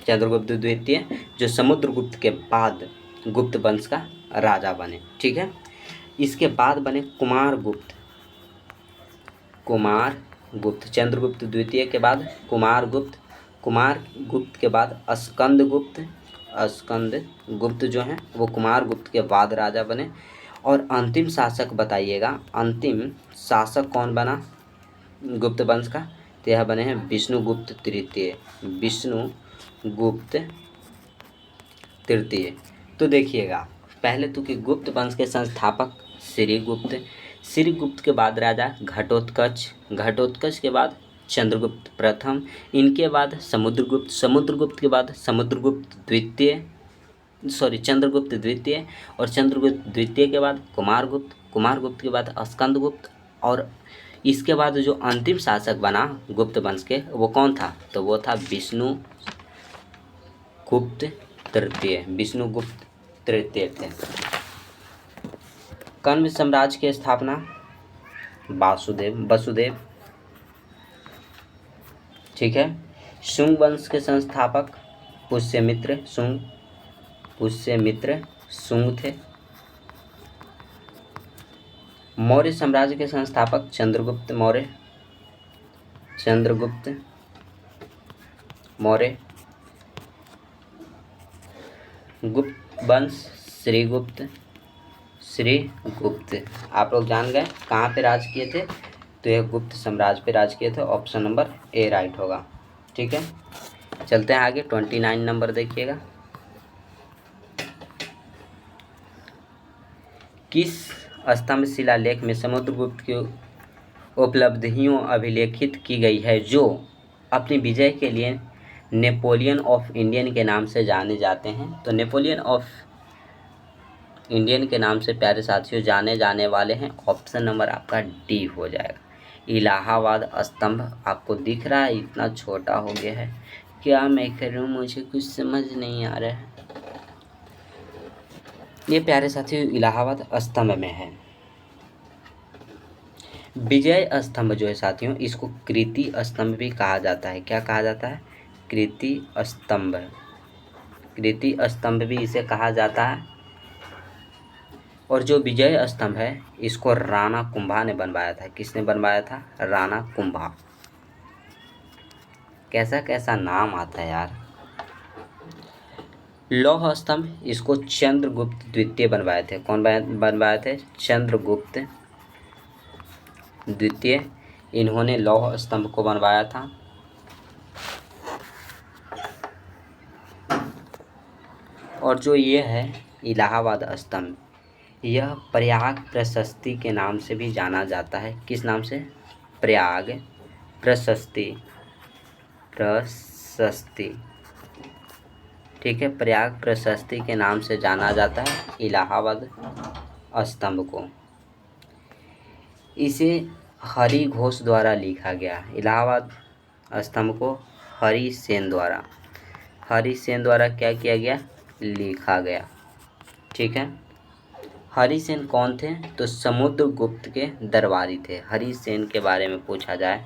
चंद्रगुप्त द्वितीय जो समुद्रगुप्त के बाद गुप्त वंश का राजा बने। ठीक है, इसके बाद बने कुमारगुप्त। चंद्रगुप्त द्वितीय के बाद कुमारगुप्त के बाद स्कंदगुप्त जो हैं वो कुमारगुप्त के बाद राजा बने। और अंतिम शासक बताइएगा, अंतिम शासक कौन बना गुप्त वंश का? तो यह बने हैं विष्णुगुप्त तृतीय। तो देखिएगा, पहले तो कि गुप्त वंश के संस्थापक श्रीगुप्त के बाद राजा घटोत्कच के बाद चंद्रगुप्त प्रथम, इनके बाद समुद्रगुप्त के बाद चंद्रगुप्त द्वितीय, और चंद्रगुप्त द्वितीय के बाद कुमारगुप्त के बाद स्कंदगुप्त, और इसके बाद जो अंतिम शासक बना गुप्त वंश के वो कौन था? तो वो था विष्णुगुप्त तृतीय थे। कण्व साम्राज्य की स्थापना वसुदेव। ठीक है, शुंग वंश के संस्थापक पुष्यमित्र शुंग थे। मौर्य साम्राज्य के संस्थापक चंद्रगुप्त मौर्य। गुप्त वंश श्री गुप्त। आप लोग जान गए कहाँ पे राज किए थे, तो यह गुप्त साम्राज्य पे राज किए थे। ऑप्शन नंबर ए राइट होगा। ठीक है, चलते हैं आगे। 29 नंबर देखिएगा। किस स्तंभ शिलालेख में समुद्रगुप्त की उपलब्धियों अभिलेखित की गई है जो अपनी विजय के लिए नेपोलियन ऑफ इंडियन के नाम से जाने जाते हैं? तो नेपोलियन ऑफ इंडियन के नाम से प्यारे साथियों जाने जाने वाले हैं। ऑप्शन नंबर आपका डी हो जाएगा, इलाहाबाद स्तंभ। आपको दिख रहा है इतना छोटा हो गया है, क्या मैं करूं, मुझे कुछ समझ नहीं आ रहा है। ये प्यारे साथियों इलाहाबाद स्तंभ में है। विजय स्तंभ जो है साथियों, इसको कृति स्तंभ भी कहा जाता है। क्या कहा जाता है? कृति स्तंभ। कृति स्तंभ भी इसे कहा जाता है। और जो विजय स्तंभ है इसको राणा कुंभा ने बनवाया था। किसने बनवाया था? राणा कुंभा। कैसा कैसा नाम आता है यार। लौह स्तंभ, इसको चंद्रगुप्त द्वितीय बनवाए थे। कौन बनवाए थे? चंद्रगुप्त द्वितीय। इन्होंने लौह स्तंभ को बनवाया था। और जो ये है इलाहाबाद स्तंभ, यह प्रयाग प्रशस्ति के नाम से भी जाना जाता है। किस नाम से? प्रयाग प्रशस्ति। प्रशस्ति, ठीक है, प्रयाग प्रशस्ति के नाम से जाना जाता है इलाहाबाद स्तंभ को। इसे हरि घोष द्वारा लिखा गया। इलाहाबाद स्तंभ को हरिसेन द्वारा क्या किया गया? लिखा गया। ठीक है, हरिसेन कौन थे? तो समुद्रगुप्त के दरबारी थे। हरिसेन के बारे में पूछा जाए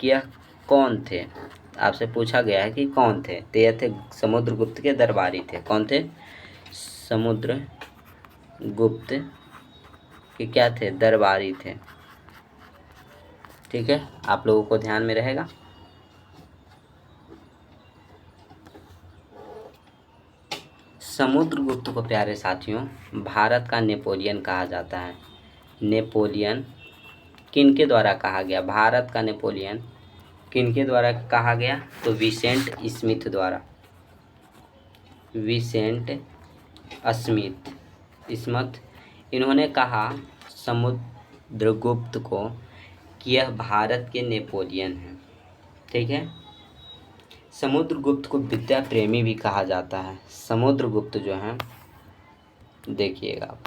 कि यह कौन थे, आपसे पूछा गया है कि कौन थे, तो यह थे समुद्रगुप्त के दरबारी थे। कौन थे? समुद्रगुप्त के क्या थे? दरबारी थे। ठीक है, आप लोगों को ध्यान में रहेगा। समुद्रगुप्त को प्यारे साथियों भारत का नेपोलियन कहा जाता है। नेपोलियन किनके द्वारा कहा गया? भारत का नेपोलियन किनके द्वारा कहा गया? तो विसेंट स्मिथ द्वारा। विसेंट स्मिथ इन्होंने कहा समुद्रगुप्त को कि यह भारत के नेपोलियन हैं। ठीक है, समुद्रगुप्त को विद्या प्रेमी भी कहा जाता है। समुद्रगुप्त जो हैं, देखिएगा आप,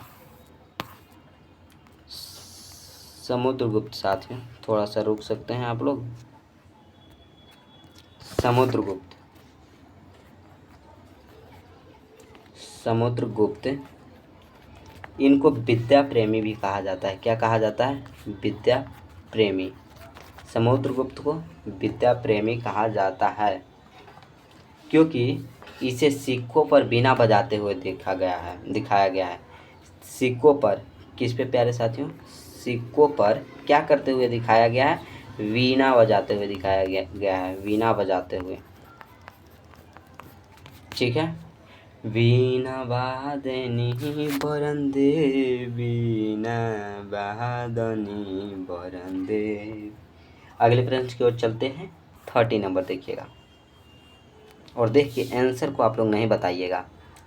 समुद्रगुप्त साथियों थोड़ा सा रुक सकते हैं आप लोग। समुद्रगुप्त इनको विद्या प्रेमी भी कहा जाता है। क्या कहा जाता है? विद्या प्रेमी। समुद्रगुप्त को विद्या प्रेमी कहा जाता है क्योंकि इसे सिक्कों पर बीना बजाते हुए दिखाया गया है। सिक्कों पर, किस पे प्यारे साथियों? सिक्कों पर क्या करते हुए दिखाया गया है? वीणा बजाते हुए दिखाया गया है। वीणा बजाते हुए। ठीक है, वीणा वादनी बरंदे, वीणा वादनी बरंदे। अगले प्रश्न की ओर चलते हैं। 30 नंबर देखिएगा और देखिए आंसर को आप लोग नहीं बताइएगा,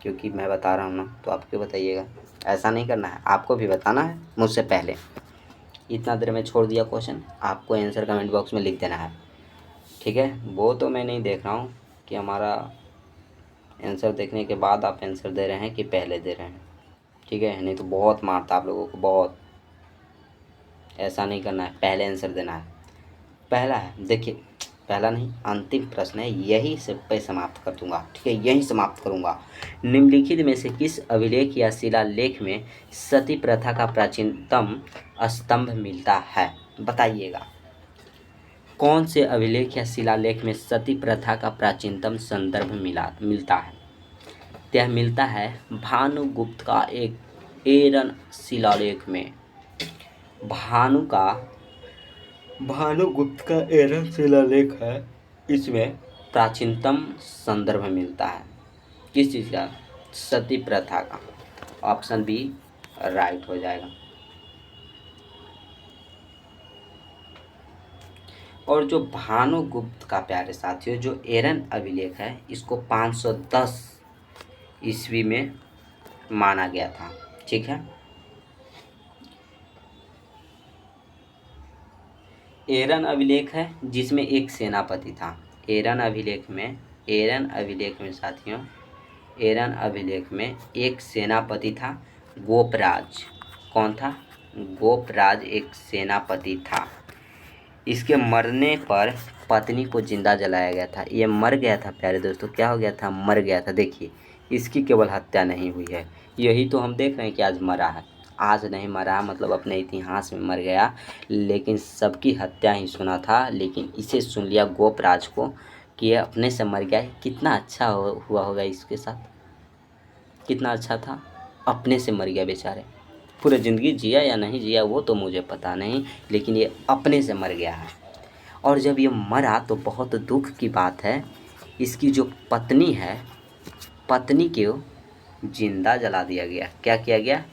क्योंकि मैं बता रहा हूँ ना, तो आप क्यों बताइएगा? ऐसा नहीं करना है, आपको भी बताना है मुझसे पहले। इतना देर में छोड़ दिया क्वेश्चन, आपको आंसर कमेंट बॉक्स में लिख देना है। ठीक है, वो तो मैं नहीं देख रहा हूँ कि हमारा आंसर देखने के बाद आप आंसर दे रहे हैं कि पहले दे रहे हैं। ठीक है, नहीं तो बहुत मारता आप लोगों को, बहुत। ऐसा नहीं करना है, पहले आंसर देना है। पहला है, देखिए, पहला नहीं अंतिम प्रश्न है, यही से पे समाप्त कर दूंगा। ठीक है, यही समाप्त करूंगा। निम्नलिखित में से किस अभिलेख या शिलालेख में सती प्रथा का प्राचीनतम स्तंभ मिलता है? बताइएगा, कौन से अभिलेख या शिलालेख में सती प्रथा का प्राचीनतम संदर्भ मिलता है? यह मिलता है भानुगुप्त का एक एरन शिलालेख में। भानुगुप्त का एरन शिलालेख है, इसमें प्राचीनतम संदर्भ मिलता है। किस चीज़ का? सती प्रथा का। ऑप्शन बी राइट हो जाएगा। और जो भानुगुप्त का प्यारे साथियों जो एरन अभिलेख है इसको 510 ईस्वी में माना गया था। ठीक है। एरन अभिलेख है जिसमें एक सेनापति था। एरन अभिलेख में साथियों, एरन अभिलेख में एक सेनापति था, गोपराज। कौन था? गोपराज एक सेनापति था। इसके मरने पर पत्नी को जिंदा जलाया गया था। ये मर गया था प्यारे दोस्तों, क्या हो गया था? मर गया था। देखिए, इसकी केवल हत्या नहीं हुई है, यही तो हम देख रहे हैं कि आज मरा है। आज नहीं मरा मतलब अपने इतिहास में मर गया, लेकिन सबकी हत्या ही सुना था, लेकिन इसे सुन लिया गोपराज को कि ये अपने से मर गया है। कितना अच्छा हुआ होगा इसके साथ, कितना अच्छा था, अपने से मर गया बेचारे। पूरी ज़िंदगी जिया या नहीं जिया वो तो मुझे पता नहीं, लेकिन ये अपने से मर गया है। और जब ये मरा तो बहुत दुख की बात है, इसकी जो पत्नी है, पत्नी को जिंदा जला दिया गया। क्या किया गया?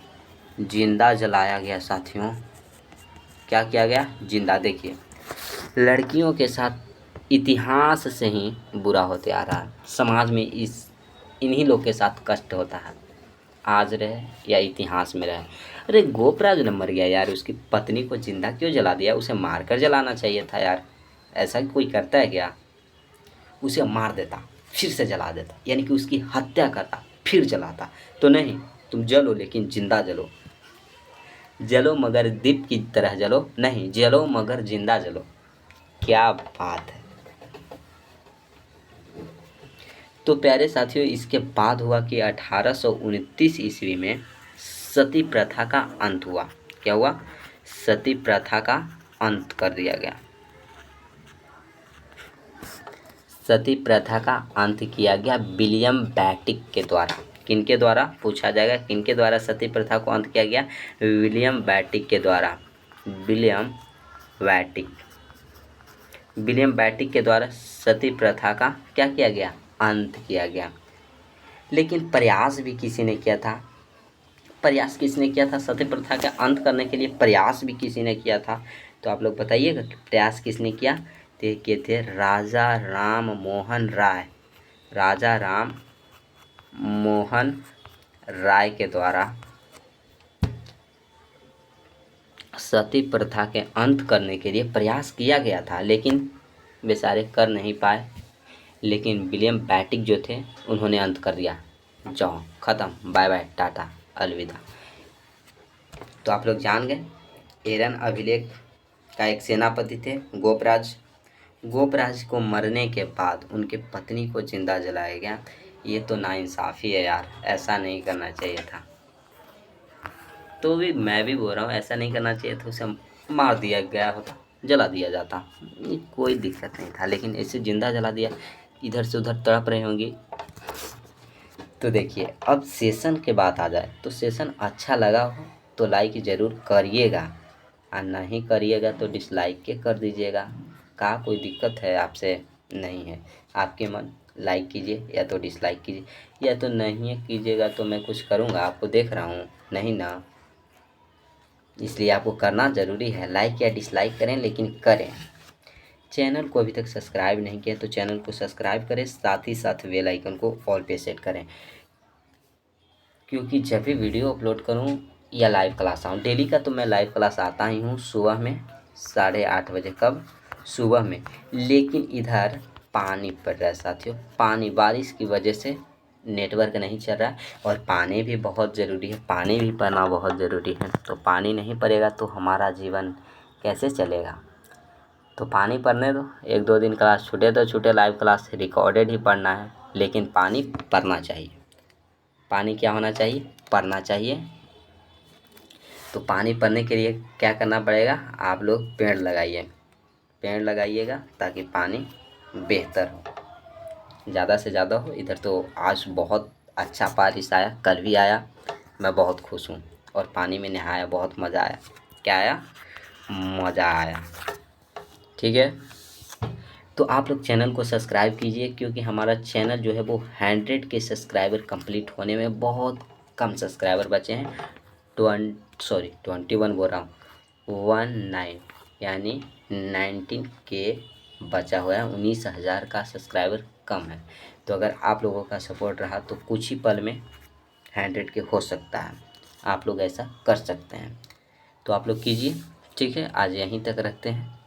जिंदा जलाया गया साथियों। क्या किया गया? जिंदा। देखिए, लड़कियों के साथ इतिहास से ही बुरा होते आ रहा है। समाज में इन्हीं लोग के साथ कष्ट होता है, आज रहे या इतिहास में रहे। अरे गोपराज ने मर गया यार, उसकी पत्नी को जिंदा क्यों जला दिया? उसे मार कर जलाना चाहिए था यार। ऐसा कोई करता है क्या? उसे मार देता फिर से जला देता, यानी कि उसकी हत्या करता फिर जलाता। तो नहीं, तुम जलो लेकिन जिंदा जलो। जलो मगर दीप की तरह जलो, नहीं जलो मगर जिंदा जलो। क्या बात है। तो प्यारे साथियों, इसके बाद हुआ कि 1829 ईस्वी में सती प्रथा का अंत हुआ। क्या हुआ? सती प्रथा का अंत कर दिया गया। सती प्रथा का अंत किया गया विलियम बैटिक के द्वारा। किनके द्वारा? पूछा जाएगा, किनके द्वारा सती प्रथा को अंत किया गया? विलियम बैटिक के द्वारा। विलियम बैटिक, विलियम बैटिक के द्वारा सती प्रथा का क्या किया गया? अंत किया गया। लेकिन प्रयास भी किसी ने किया था। प्रयास किसने किया था? सती प्रथा का अंत करने के लिए प्रयास भी किसी ने किया था। तो आप लोग बताइएगा कि प्रयास किसने किया? तो ये किए थे राजा राम मोहन राय। राजा राम मोहन राय के द्वारा सती प्रथा के अंत करने के लिए प्रयास किया गया था, लेकिन बेचारे कर नहीं पाए। लेकिन विलियम बैटिक जो थे उन्होंने अंत कर दिया। जाओ, ख़त्म, बाय बाय, टाटा, अलविदा। तो आप लोग जान गए, एरन अभिलेख का एक सेनापति थे गोपराज। गोपराज को मरने के बाद उनके पत्नी को जिंदा जलाया गया। ये तो नाइंसाफ़ी है यार, ऐसा नहीं करना चाहिए था। तो भी मैं भी बोल रहा हूँ, ऐसा नहीं करना चाहिए था। उसे मार दिया गया होता, जला दिया जाता, ये कोई दिक्कत नहीं था। लेकिन ऐसे जिंदा जला दिया, इधर से उधर तड़प रही होंगी। तो देखिए, अब सेशन के बाद आ जाए तो सेशन अच्छा लगा हो तो लाइक ज़रूर करिएगा, और नहीं करिएगा तो डिसलाइक के कर दीजिएगा। का कोई दिक्कत है आपसे? नहीं है, आपके मन। लाइक कीजिए या तो डिसलाइक कीजिए, या तो नहीं कीजिएगा तो मैं कुछ करूँगा? आपको देख रहा हूँ नहीं ना, इसलिए आपको करना ज़रूरी है। लाइक या डिसलाइक करें, लेकिन करें। चैनल को अभी तक सब्सक्राइब नहीं किया तो चैनल को सब्सक्राइब करें, साथ ही साथ बेल आइकन को ऑल पे सेट करें, क्योंकि जब भी वीडियो अपलोड करूं या लाइव क्लास आऊँ, डेली का तो मैं लाइव क्लास आता ही हूँ सुबह में 8:30 बजे। कब? सुबह में। लेकिन इधर पानी पड़ रहा है साथियों, पानी, बारिश की वजह से नेटवर्क नहीं चल रहा है। और पानी भी बहुत ज़रूरी है, पानी भी पड़ना बहुत ज़रूरी है। तो पानी नहीं पड़ेगा तो हमारा जीवन कैसे चलेगा? तो पानी पड़ने दो, 1-2 दिन क्लास छूटे तो छूटे, लाइव क्लास रिकॉर्डेड ही पढ़ना है, लेकिन पानी पड़ना चाहिए। पानी क्या होना चाहिए? पड़ना चाहिए। तो पानी पड़ने के लिए क्या करना पड़ेगा? आप लोग पेड़ लगाइए, पेड़ लगाइएगा ताकि पानी बेहतर हो, ज़्यादा से ज़्यादा हो। इधर तो आज बहुत अच्छा बारिश आया, कल भी आया, मैं बहुत खुश हूँ। और पानी में नहाया, बहुत मज़ा आया। क्या आया? मज़ा आया। ठीक है। तो आप लोग चैनल को सब्सक्राइब कीजिए, क्योंकि हमारा चैनल जो है वो 100 के सब्सक्राइबर कंप्लीट होने में बहुत कम सब्सक्राइबर बचे हैं। 21 बोल रहा हूँ, 19 यानी 19 के बचा हुआ है, 19,000 का सब्सक्राइबर कम है। तो अगर आप लोगों का सपोर्ट रहा तो कुछ ही पल में 100 के हो सकता है, आप लोग ऐसा कर सकते हैं। तो आप लोग कीजिए, ठीक है। आज यहीं तक रखते हैं,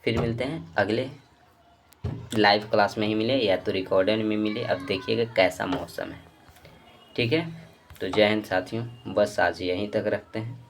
फिर मिलते हैं अगले लाइव क्लास में ही मिले या तो रिकॉर्डेड में मिले। अब देखिएगा कैसा मौसम है, ठीक है। तो जय हिंद साथियों, बस आज यहीं तक रखते हैं।